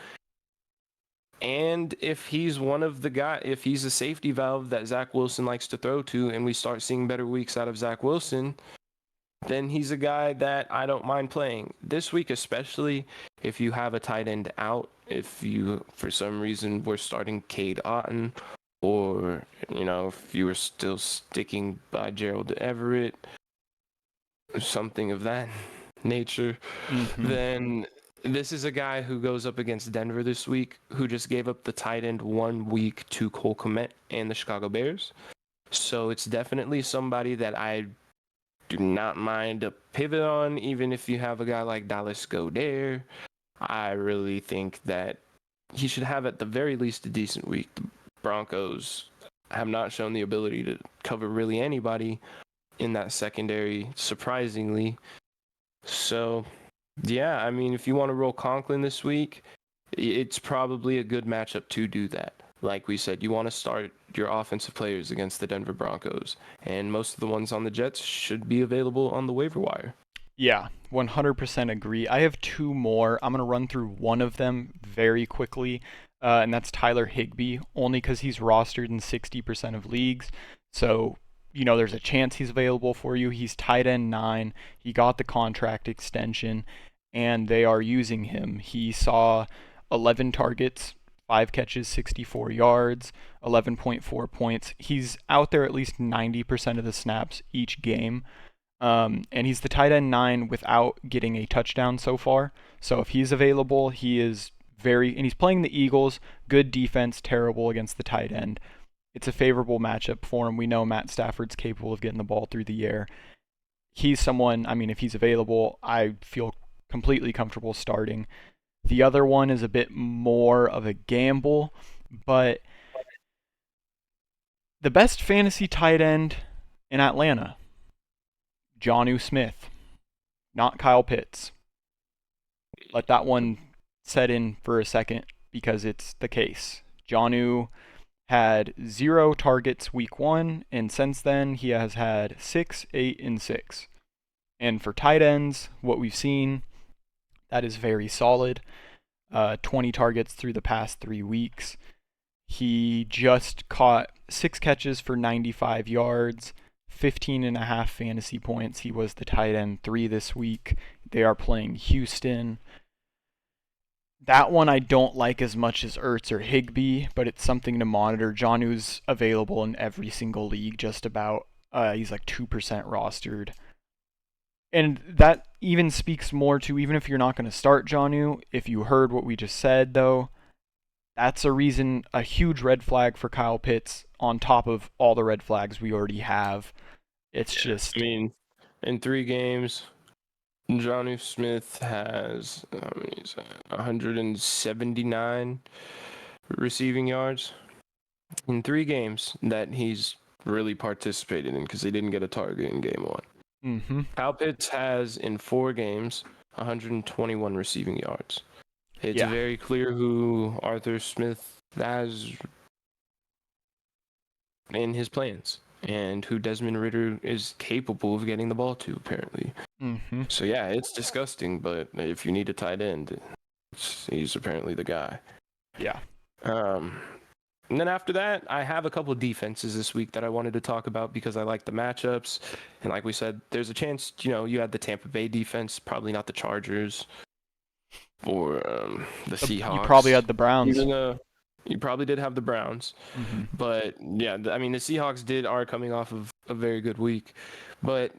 And if he's if he's a safety valve that Zach Wilson likes to throw to, and we start seeing better weeks out of Zach Wilson, then he's a guy that I don't mind playing. This week, especially if you have a tight end out, if you, for some reason, were starting Cade Otton, or, if you were still sticking by Gerald Everett, or something of that nature, then this is a guy who goes up against Denver this week, who just gave up the tight end 1 week to Cole Kmet and the Chicago Bears. So it's definitely somebody that I do not mind a pivot on, even if you have a guy like Dallas Goedert. I really think that he should have at the very least a decent week. The Broncos have not shown the ability to cover really anybody in that secondary, surprisingly. So, yeah, I mean, if you want to roll Conklin this week, it's probably a good matchup to do that. Like we said, you want to start your offensive players against the Denver Broncos, and most of the ones on the Jets should be available on the waiver wire. Yeah, 100% agree. I have 2 more. I'm going to run through one of them very quickly, and that's Tyler Higbee, only because he's rostered in 60% of leagues. So, there's a chance he's available for you. He's tight end 9. He got the contract extension, and they are using him. He saw 11 targets, 5 catches, 64 yards, 11.4 points. He's out there at least 90% of the snaps each game. And he's the tight end 9 without getting a touchdown so far. So if he's available, and he's playing the Eagles, good defense, terrible against the tight end. It's a favorable matchup for him. We know Matt Stafford's capable of getting the ball through the air. He's someone, if he's available, I feel completely comfortable starting. The other one is a bit more of a gamble, but the best fantasy tight end in Atlanta, Jonnu Smith, not Kyle Pitts. Let that one set in for a second because it's the case. Jonnu had 0 targets week 1, and since then he has had 6, 8, and 6. And for tight ends, what we've seen, that is very solid. 20 targets through the past 3 weeks. He just caught 6 catches for 95 yards, 15.5 fantasy points. He was the tight end 3 this week. They are playing Houston. That one I don't like as much as Ertz or Higbee, but it's something to monitor. Jonnu's available in every single league, just about. He's like 2% rostered. And that even speaks more to, even if you're not going to start Jonnu, if you heard what we just said, though, that's a huge red flag for Kyle Pitts on top of all the red flags we already have. It's just... in 3 games, Jonnu Smith has 179 receiving yards in 3 games that he's really participated in because he didn't get a target in game 1. Kyle Pitts has, in 4 games, 121 receiving yards. It's very clear who Arthur Smith has in his plans and who Desmond Ridder is capable of getting the ball to, apparently. So, yeah, it's disgusting, but if you need a tight end, he's apparently the guy. Yeah. And then after that, I have a couple of defenses this week that I wanted to talk about because I like the matchups. And like we said, there's a chance, you had the Tampa Bay defense, probably not the Chargers or the Seahawks. You probably had the Browns. You probably did have the Browns. But, yeah, the Seahawks are coming off of a very good week. But,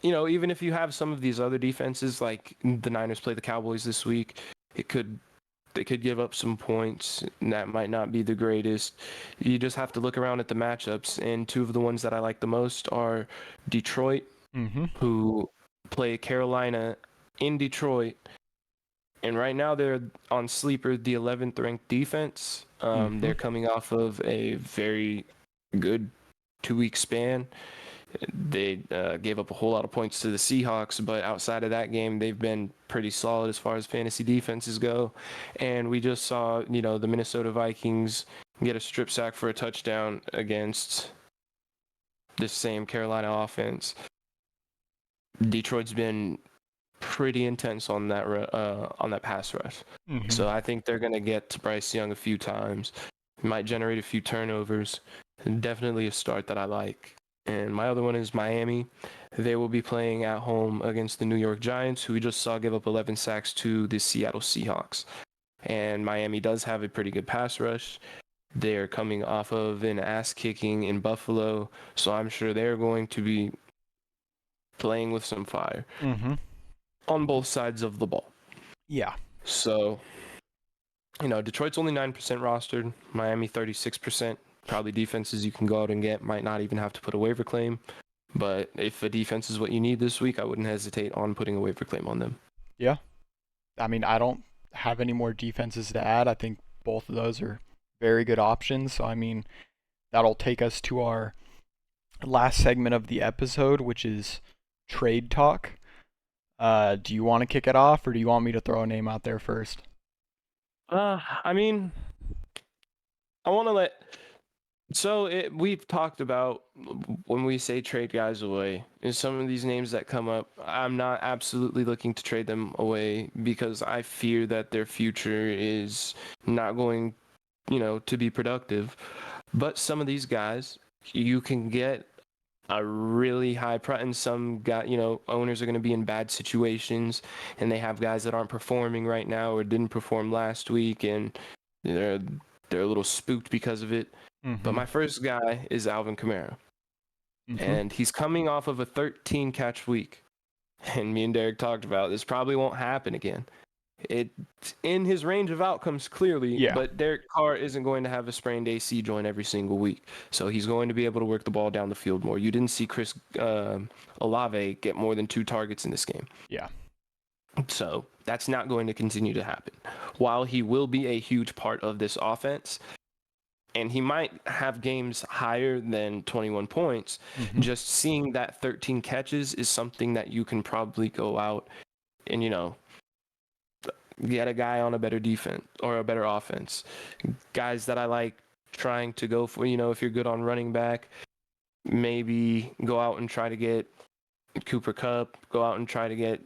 even if you have some of these other defenses, like the Niners play the Cowboys this week, they could give up some points, and that might not be the greatest. You just have to look around at the matchups, and 2 of the ones that I like the most are Detroit, who play Carolina in Detroit, And right now they're on sleeper, the 11th ranked defense. They're coming off of a very good 2-week span. They gave up a whole lot of points to the Seahawks, but outside of that game, they've been pretty solid as far as fantasy defenses go. And we just saw, the Minnesota Vikings get a strip sack for a touchdown against this same Carolina offense. Detroit's been pretty intense on that pass rush. So I think they're going to get to Bryce Young a few times. Might generate a few turnovers. Definitely a start that I like. And my other one is Miami. They will be playing at home against the New York Giants, who we just saw give up 11 sacks to the Seattle Seahawks. And Miami does have a pretty good pass rush. They're coming off of an ass kicking in Buffalo, so I'm sure they're going to be playing with some fire on both sides of the ball. Yeah. So, Detroit's only 9% rostered, Miami 36%. Probably defenses you can go out and get, might not even have to put a waiver claim. But if a defense is what you need this week, I wouldn't hesitate on putting a waiver claim on them. Yeah. I mean, I don't have any more defenses to add. I think both of those are very good options. So, I mean, that'll take us to our last segment of the episode, which is trade talk. Do you want to kick it off, or do you want me to throw a name out there first? I mean, I want to let... So we've talked about when we say trade guys away, is some of these names that come up, I'm not absolutely looking to trade them away because I fear that their future is not going, to be productive. But some of these guys, you can get a really high price, and some guy, owners are going to be in bad situations, and they have guys that aren't performing right now or didn't perform last week, and they're a little spooked because of it. But my first guy is Alvin Kamara. And he's coming off of a 13-catch week. And me and Derek talked about this probably won't happen again. It's in his range of outcomes, clearly, but Derek Carr isn't going to have a sprained AC joint every single week. So he's going to be able to work the ball down the field more. You didn't see Chris Olave get more than 2 targets in this game. Yeah. So that's not going to continue to happen. While he will be a huge part of this offense, and he might have games higher than 21 points, just seeing that 13 catches is something that you can probably go out and, get a guy on a better defense or a better offense. Guys that I like trying to go for, if you're good on running back, maybe go out and try to get Cooper Kupp, go out and try to get...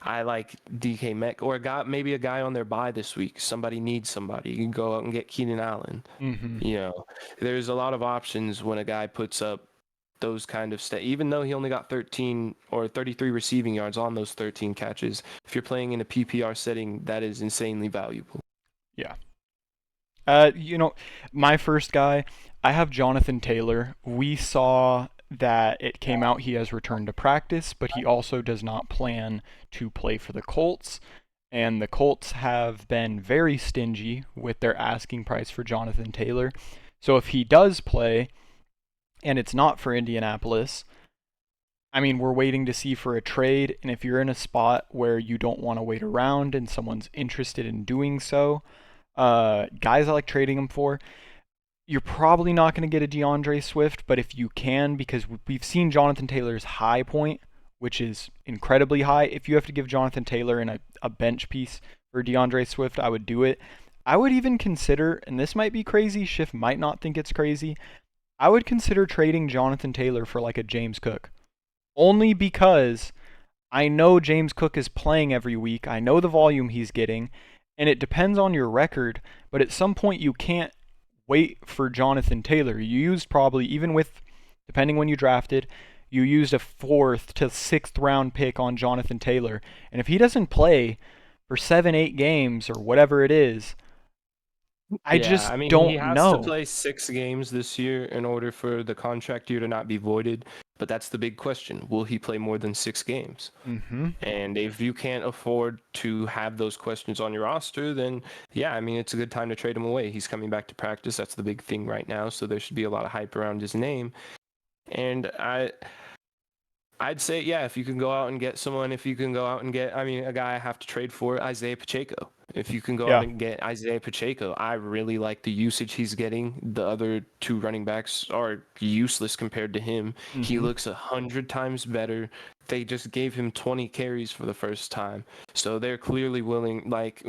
I like DK Metcalf, or maybe a guy on their bye this week. Somebody needs somebody. You can go out and get Keenan Allen. There's a lot of options when a guy puts up those kind of stats. Even though he only got 13 or 33 receiving yards on those 13 catches, if you're playing in a PPR setting, that is insanely valuable. Yeah. My first guy, I have Jonathan Taylor. We saw that it came out he has returned to practice, but he also does not plan to play for the Colts. And the Colts have been very stingy with their asking price for Jonathan Taylor. So if he does play, and it's not for Indianapolis, I mean, we're waiting to see for a trade. And if you're in a spot where you don't want to wait around and someone's interested in doing so, guys I like trading him for, you're probably not going to get a DeAndre Swift, but if you can, because we've seen Jonathan Taylor's high point, which is incredibly high. If you have to give Jonathan Taylor a bench piece for DeAndre Swift, I would do it. I would even consider, and this might be crazy, Schiff might not think it's crazy, I would consider trading Jonathan Taylor for like a James Cook. Only because I know James Cook is playing every week. I know the volume he's getting, and it depends on your record, but at some point you can't wait for Jonathan Taylor. You used probably, even with, depending when you drafted, you used a 4th to 6th round pick on Jonathan Taylor. And if he doesn't play for 7-8 games or whatever it is, I don't know. He has to play 6 games this year in order for the contract year to not be voided. But that's the big question. Will he play more than 6 games? And if you can't afford to have those questions on your roster, then it's a good time to trade him away. He's coming back to practice. That's the big thing right now. So there should be a lot of hype around his name. And I'd say, yeah, if you can go out and get someone, if you can go out and get, I mean, a guy I have to trade for, Isaiah Pacheco. If you can go out Yeah. and get Isaiah Pacheco, I really like the usage he's getting. The other two running backs are useless compared to him. He Mm-hmm. looks 100 times better. They just gave him 20 carries for the first time. So they're clearly willing, like,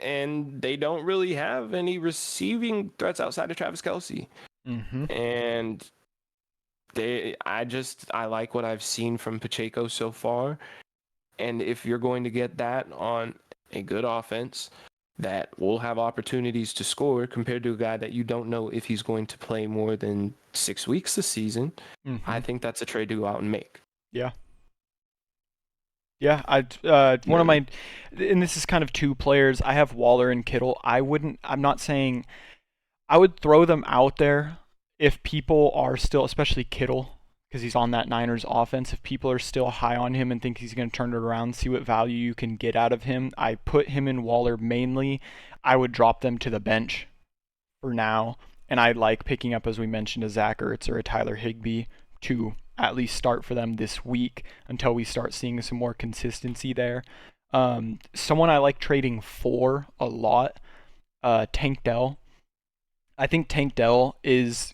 and they don't really have any receiving threats outside of Travis Kelce. Mm-hmm. And I like what I've seen from Pacheco so far. And if you're going to get that on a good offense that will have opportunities to score compared to a guy that you don't know if he's going to play more than 6 weeks this season, Mm-hmm. I think that's a trade to go out and make. Yeah. Yeah, one of my, and this is kind of two players. I have Waller and Kittle. I'm not saying, I would throw them out there if people are still, especially Kittle, because he's on that Niners offense. If people are still high on him and think he's going to turn it around, see what value you can get out of him. I put him and Waller mainly. I would drop them to the bench for now. And I like picking up, as we mentioned, a Zach Ertz or a Tyler Higbee to at least start for them this week until we start seeing some more consistency there. Someone I like trading for a lot, Tank Dell. I think Tank Dell is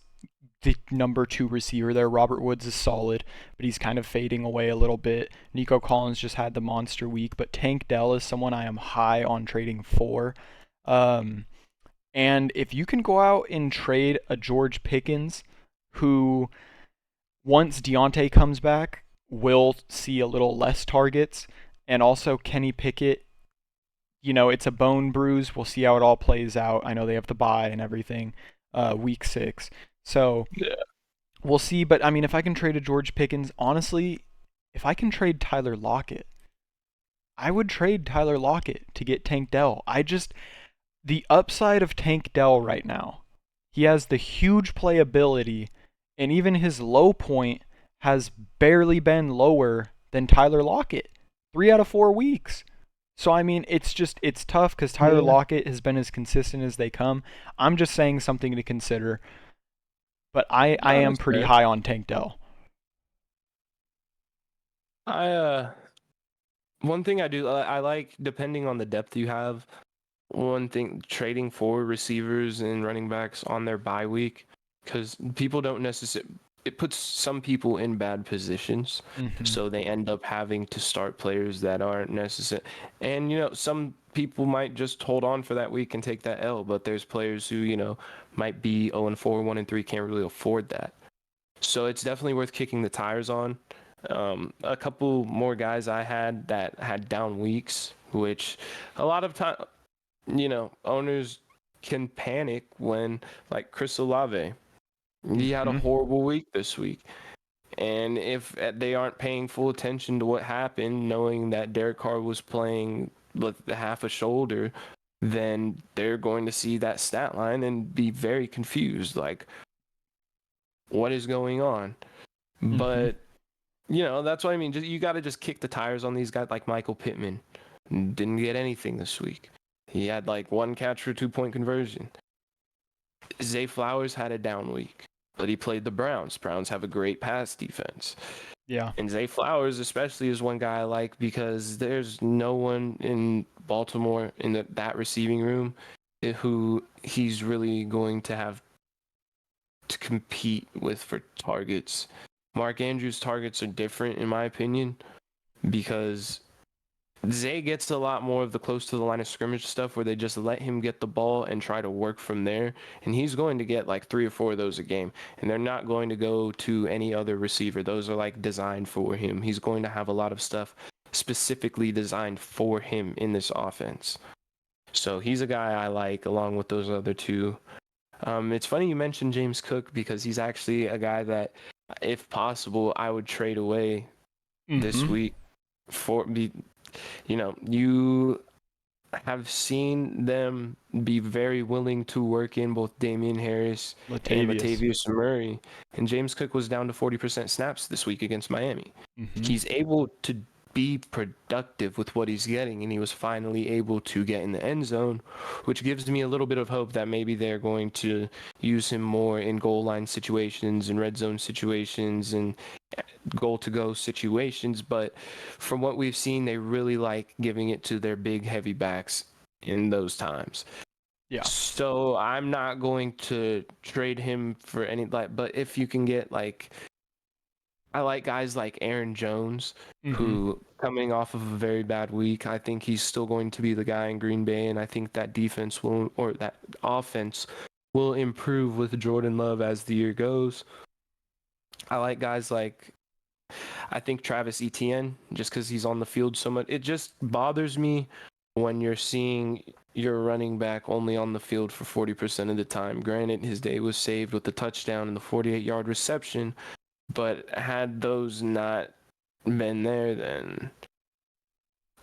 the number 2 receiver there. Robert Woods is solid, but he's kind of fading away a little bit. Nico Collins just had the monster week, but Tank Dell is someone I am high on trading for. And if you can go out and trade a George Pickens, who once Deontay comes back, will see a little less targets, and also Kenny Pickett, it's a bone bruise. We'll see how it all plays out. I know they have the bye and everything, week 6. So yeah. We'll see. But, I mean, if I can trade a George Pickens, honestly, if I can trade Tyler Lockett, I would trade Tyler Lockett to get Tank Dell. The upside of Tank Dell right now, he has the huge playability, and even his low point has barely been lower than Tyler Lockett. 3 out of 4 weeks. So, I mean, it's tough because Tyler Lockett has been as consistent as they come. I'm just saying something to consider. But I am pretty high on Tank Dell. One thing I do, I like, depending on the depth you have, one thing, trading for receivers and running backs on their bye week, because people don't necessarily, it puts some people in bad positions, so they end up having to start players that aren't necessary. And, some people might just hold on for that week and take that L, but there's players who, might be 0-4, 1-3, can't really afford that. So it's definitely worth kicking the tires on. A couple more guys I had that had down weeks, which a lot of time, owners can panic when, like Chris Olave, he had a horrible week this week. And if they aren't paying full attention to what happened, knowing that Derek Carr was playing with the half a shoulder, then they're going to see that stat line and be very confused. Like, what is going on? But, that's what I mean. You got to just kick the tires on these guys, like Michael Pittman. Didn't get anything this week. He had like 1 catch for 2-point conversion. Zay Flowers had a down week, but he played the Browns. Browns have a great pass defense. Yeah. And Zay Flowers especially is one guy I like because there's no one in Baltimore in that receiving room who he's really going to have to compete with for targets. Mark Andrews' targets are different, in my opinion, because Zay gets a lot more of the close to the line of scrimmage stuff where they just let him get the ball and try to work from there. And he's going to get like 3 or 4 of those a game. And they're not going to go to any other receiver. Those are like designed for him. He's going to have a lot of stuff specifically designed for him in this offense. So he's a guy I like along with those other two. It's funny you mentioned James Cook because he's actually a guy that, if possible, I would trade away this week you have seen them be very willing to work in both Damian Harris and Latavius Murray. And James Cook was down to 40% snaps this week against Miami. He's able to be productive with what he's getting, and he was finally able to get in the end zone, which gives me a little bit of hope that maybe they're going to use him more in goal line situations and red zone situations and goal to go situations. But from what we've seen, they really like giving it to their big heavy backs in those times. Yeah. So I'm not going to trade him for any, like, but if you can get, like, I like guys like Aaron Jones, who, coming off of a very bad week, I think he's still going to be the guy in Green Bay, and I think that defense will, or that offense will improve with Jordan Love as the year goes. I like guys like, I think Travis Etienne, just because he's on the field so much. It just bothers me when you're seeing your running back only on the field for 40% of the time. Granted, his day was saved with the touchdown and the 48-yard reception, but had those not been there, then,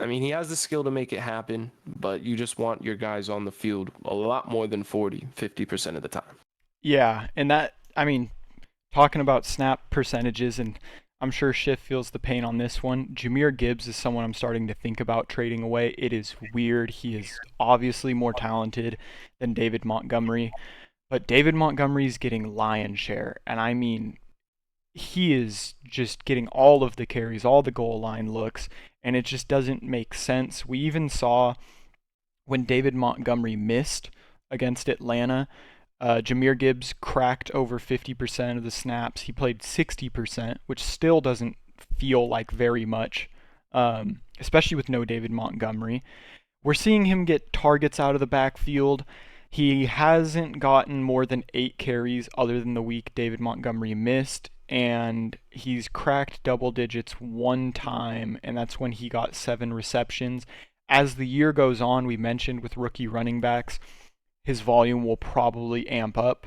I mean, he has the skill to make it happen, but you just want your guys on the field a lot more than 50% of the time. Yeah, and that, I mean, talking about snap percentages, and I'm sure Schiff feels the pain on this one. Jahmyr Gibbs is someone I'm starting to think about trading away. It is weird. He is obviously more talented than David Montgomery, but David Montgomery's getting lion's share, and I mean, he is just getting all of the carries, all the goal line looks, and it just doesn't make sense. We even saw when David Montgomery missed against Atlanta, Jahmyr Gibbs cracked over 50% of the snaps. He played 60%, which still doesn't feel like very much, especially with no David Montgomery. We're seeing him get targets out of the backfield. He hasn't gotten more than 8 carries other than the week David Montgomery missed, and he's cracked double digits one time, and that's when he got 7 receptions. As the year goes on, we mentioned with rookie running backs, his volume will probably amp up.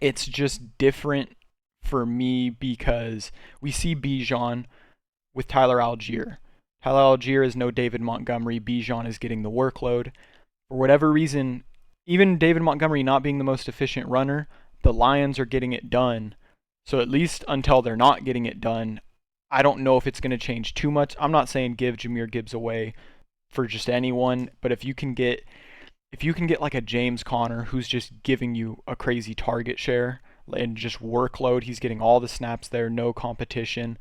It's just different for me because we see Bijan with Tyler Algier. Tyler Algier is no David Montgomery. Bijan is getting the workload. For whatever reason, even David Montgomery not being the most efficient runner, the Lions are getting it done. So at least until they're not getting it done, I don't know if it's going to change too much. I'm not saying give Jahmyr Gibbs away for just anyone, but if you can get like a James Conner who's just giving you a crazy target share and just workload, he's getting all the snaps there, no competition.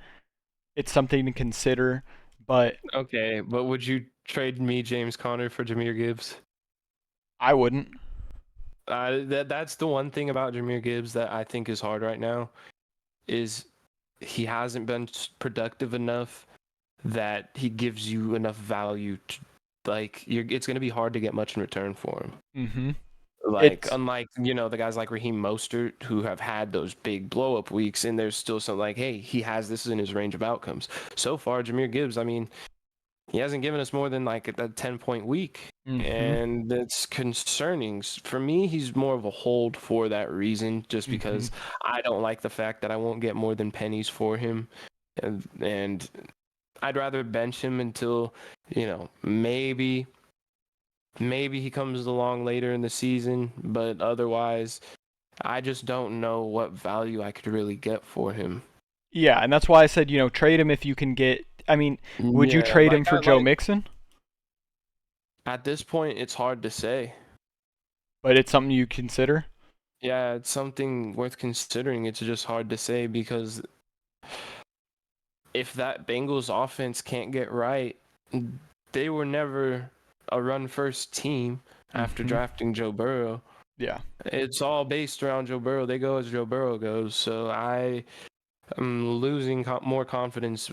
It's something to consider, but Okay, but would you trade me James Conner for Jahmyr Gibbs? I wouldn't. That's the one thing about Jahmyr Gibbs that I think is hard right now, is he hasn't been productive enough that he gives you enough value to, like, it's going to be hard to get much in return for him. Like, unlike, the guys like Raheem Mostert who have had those big blow up weeks, and there's still some, like, hey, he has this in his range of outcomes. So far, Jahmyr Gibbs, I mean, he hasn't given us more than like a 10-point week, and that's concerning. For me, he's more of a hold for that reason, just because I don't like the fact that I won't get more than pennies for him, and I'd rather bench him until, maybe he comes along later in the season, but otherwise, I just don't know what value I could really get for him. Yeah, and that's why I said, trade him if you can get. I mean, would you trade him for Joe Mixon? At this point, it's hard to say. But it's something you consider? Yeah, it's something worth considering. It's just hard to say because if that Bengals offense can't get right, they were never a run-first team after drafting Joe Burrow. Yeah. It's all based around Joe Burrow. They go as Joe Burrow goes. So I am losing more confidence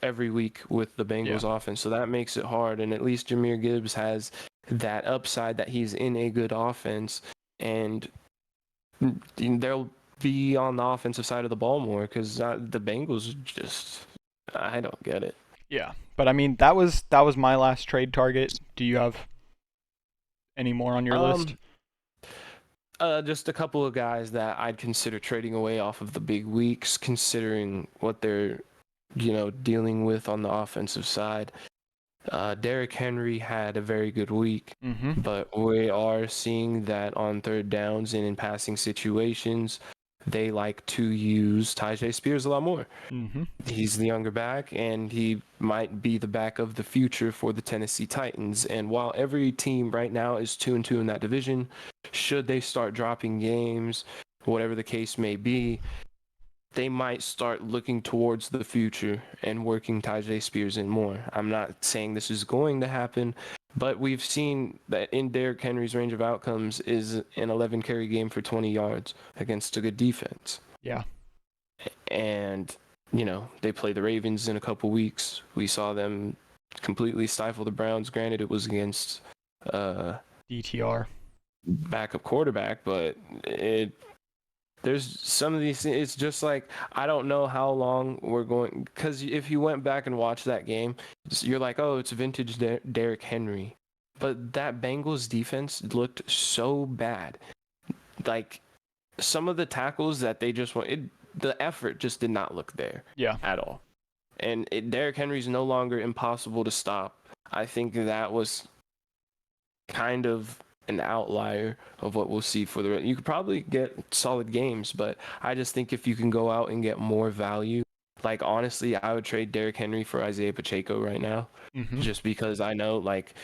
every week with the Bengals offense. So that makes it hard. And at least Jahmyr Gibbs has that upside that he's in a good offense. And they'll be on the offensive side of the ball more because the Bengals just, I don't get it. Yeah. But I mean, that was my last trade target. Do you have any more on your list? Just a couple of guys that I'd consider trading away off of the big weeks, considering what they're, dealing with on the offensive side. Derrick Henry had a very good week, but we are seeing that on third downs and in passing situations, they like to use Tyjae Spears a lot more. Mm-hmm. He's the younger back, and he might be the back of the future for the Tennessee Titans. And while every team right now is 2-2 in that division, should they start dropping games, whatever the case may be, they might start looking towards the future and working Tyjae Spears in more. I'm not saying this is going to happen, but we've seen that in Derrick Henry's range of outcomes is an 11 carry game for 20 yards against a good defense. Yeah. And, you know, they play the Ravens in a couple weeks. We saw them completely stifle the Browns. Granted, it was against DTR. Backup quarterback, but there's some of these, it's just like, I don't know how long we're going, because if you went back and watched that game, you're like, oh, it's vintage Derrick Henry. But that Bengals defense looked so bad. Like, some of the tackles that they just went, the effort just did not look there at all. And Derrick Henry's no longer impossible to stop. I think that was kind of an outlier of what we'll see for the rest. You could probably get solid games, but I just think if you can go out and get more value, like honestly, I would trade Derrick Henry for Isaiah Pacheco right now, just because I know like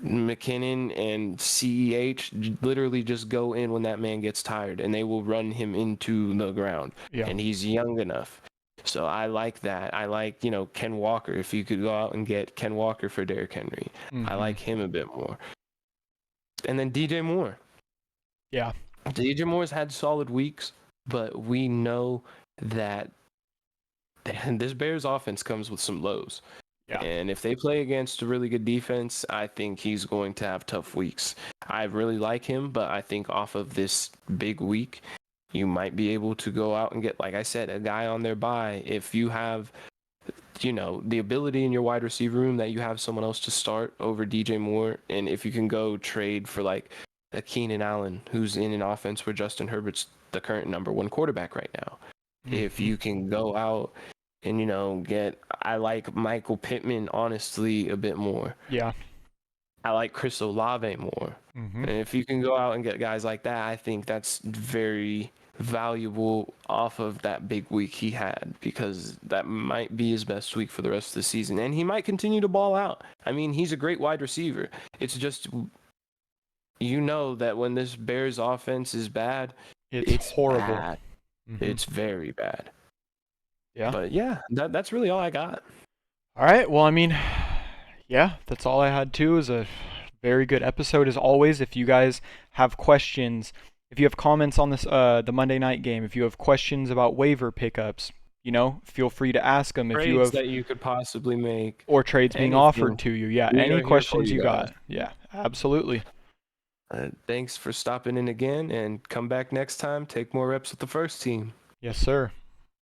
McKinnon and CEH literally just go in when that man gets tired, and they will run him into the ground, and he's young enough. So I like that. I like, you know, Ken Walker. If you could go out and get Ken Walker for Derrick Henry, I like him a bit more. And then DJ Moore. Yeah. DJ Moore's had solid weeks, but we know that this Bears offense comes with some lows. Yeah. And if they play against a really good defense, I think he's going to have tough weeks. I really like him, but I think off of this big week, you might be able to go out and get, like I said, a guy on their bye. If you have, you know, the ability in your wide receiver room that you have someone else to start over DJ Moore, and if you can go trade for like a Keenan Allen, who's in an offense where Justin Herbert's the current number one quarterback right now. If you can go out and, you know, I like Michael Pittman, honestly, a bit more. Yeah. I like Chris Olave more. And if you can go out and get guys like that, I think that's very valuable off of that big week he had, because that might be his best week for the rest of the season. And he might continue to ball out. I mean, he's a great wide receiver. It's just, you know, that when this Bears offense is bad, it's horrible. Bad. It's very bad. Yeah. But yeah, that's really all I got. All right. Well, I mean, yeah, that's all I had too. It was a very good episode as always. If you guys have questions, if you have comments on this, the Monday night game, if you have questions about waiver pickups, you know, feel free to ask them. Trades if you have that you could possibly make, or trades being offered to you. Yeah. Any questions you got. Yeah, absolutely. Thanks for stopping in again, and come back next time. Take more reps with the first team. Yes, sir.